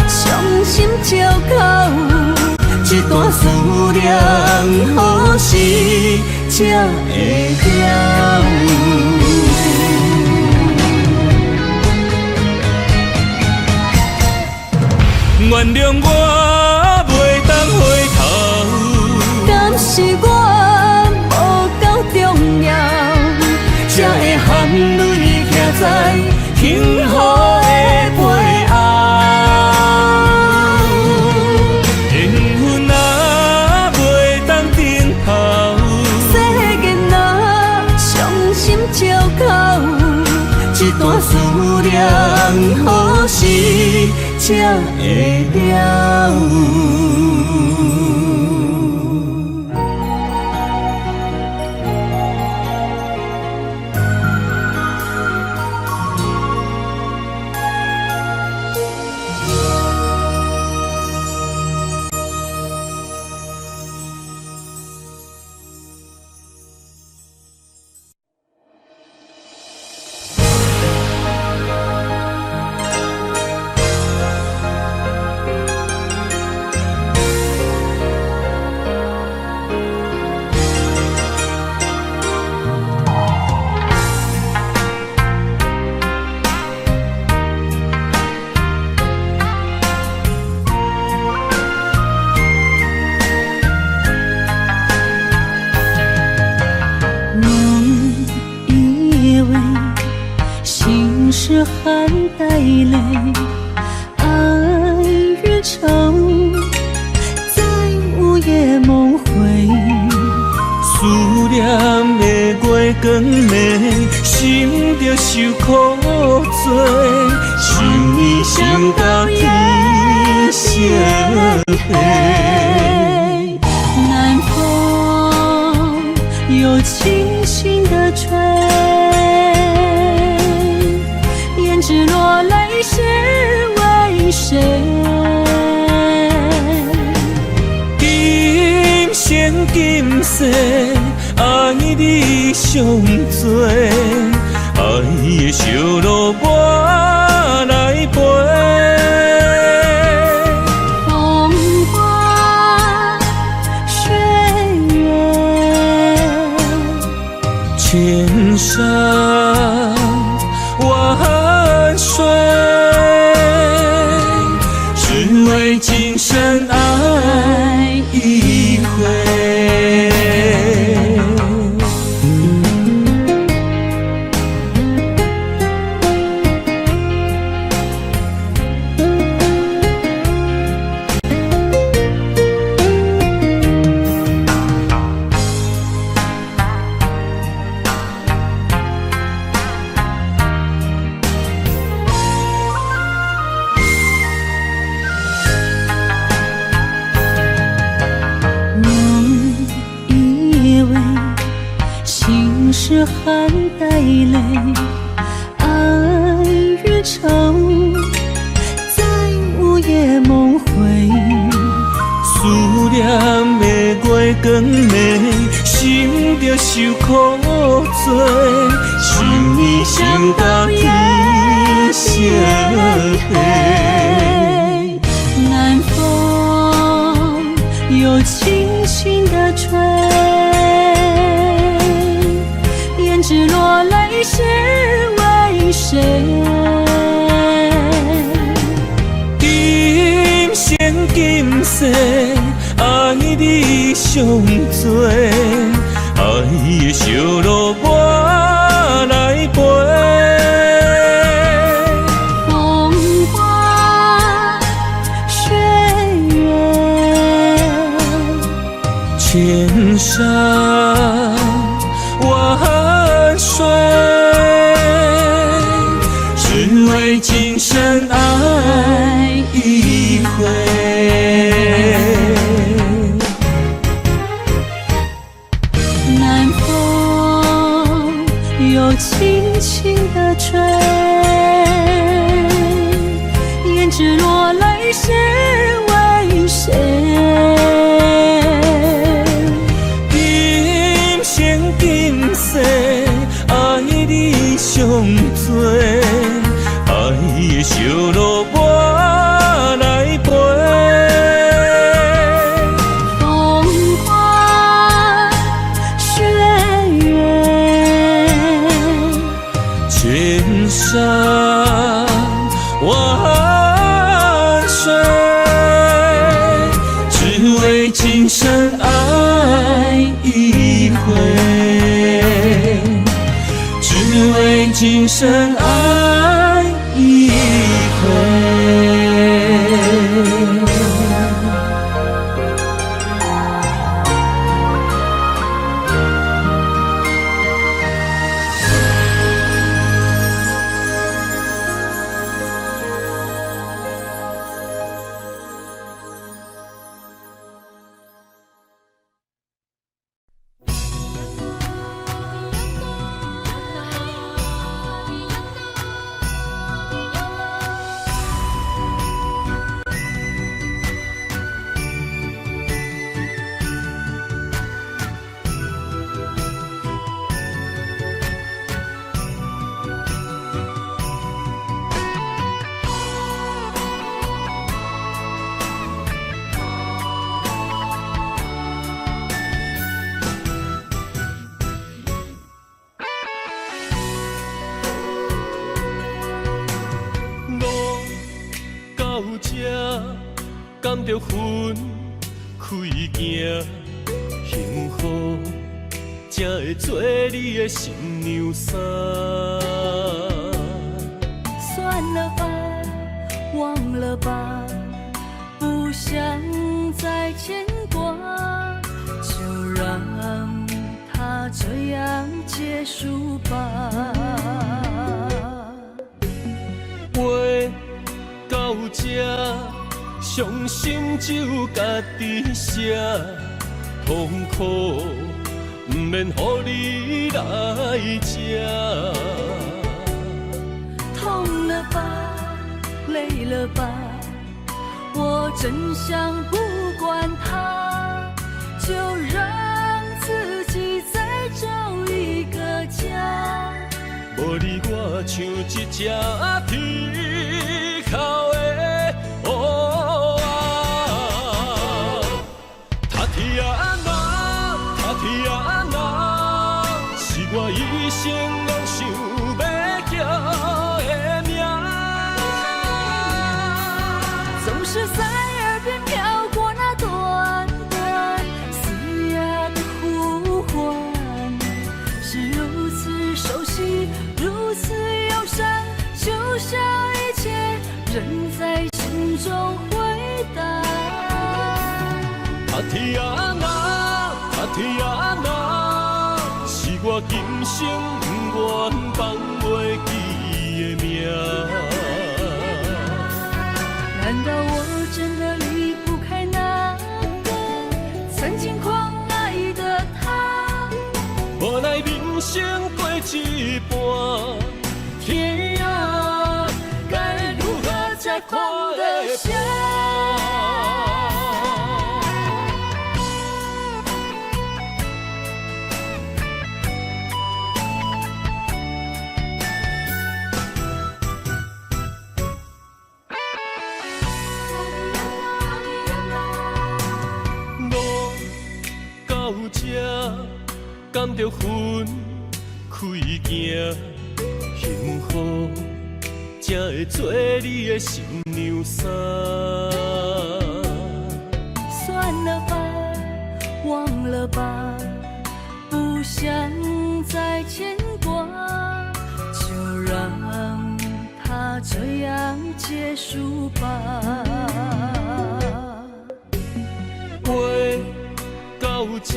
伤心借口，一段思念何时才会了？原谅我袂当回头，敢是我无够重要，才会含泪徛在幸福的背后。缘分若袂当等候，世间若伤心借口，一段思念何时才会了？是含带泪，爱与愁在午夜梦回。思念的月光暝，心着受苦做，想你想到天相黑。南风又轻轻地吹，胭脂落泪是为谁？今生今世爱你上多，爱的小路我来陪。风花雪月，千山万水，只为今生爱一回。是含带泪，爱与愁在午夜梦回。思念的月光暝，心着受苦做，想你想到天相黑。南风又轻轻地吹，胭脂落泪是为谁？今生今世爱你上多，爱的小路我来陪。风花雪月，千山万水，只为今生爱一回。南风又轻轻地吹，胭脂落泪是为谁？今生今世爱你上多，爱的小路我来陪。风花雪月，千山万水。今生爱一回。甘着云开行，幸福才会做你的新娘衫。算了吧，忘了吧，不想再牵挂，就让它这样结束吧。话到这，伤心只有家己写，痛苦不免予你来吃。痛了吧，累了吧，我真想不管它，就让自己再找一个家。无你我像一只啼哭的乌鸦，他啼啊那，他啼啊那，是我一生拢想要叫的名。总是在耳边飘过那短短嘶哑的呼唤，是如此熟悉，如此忧伤，就像一切仍在心中回荡。他啼啊那，他啼啊那，是我今生不愿放袂记的名。难道我真的离不开那个曾经狂爱的他？无奈人生过一半，天啊，该如何才看得下？路到这，甘着云开行，幸福才会做你的新娘衫。算了吧，忘了吧，不想再牵挂，就让它这样结束吧。话到这，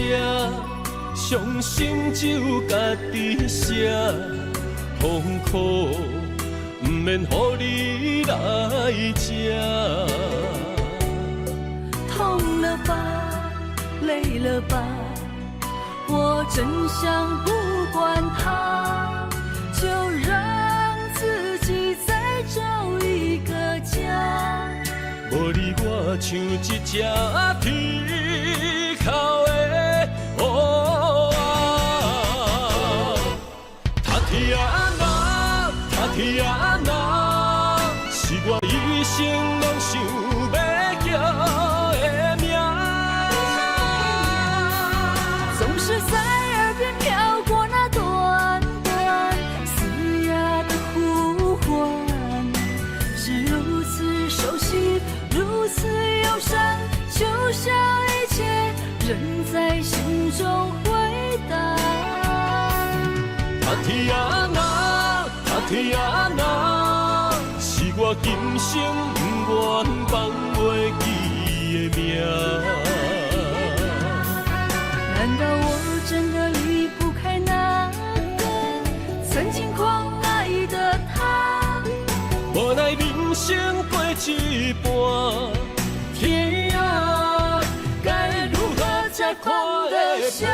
伤心只有家己写，痛苦不免予你来吃。痛了吧，累了吧，我真想不管它，就让自己再找一个家。无你我像一只啼哭的乌鸦，他啼啊那，他啼啊那，是我一生拢想要叫的名。总是在耳边飘过那短短嘶哑的呼唤，是如此熟悉，如此忧伤，就像一切仍在心中回荡。他啼啊那，他天哪，是我今生不愿放袂记的名。难道我真的离不开那个曾经狂爱的他？无奈人生过一半，天啊，该如何才看得下？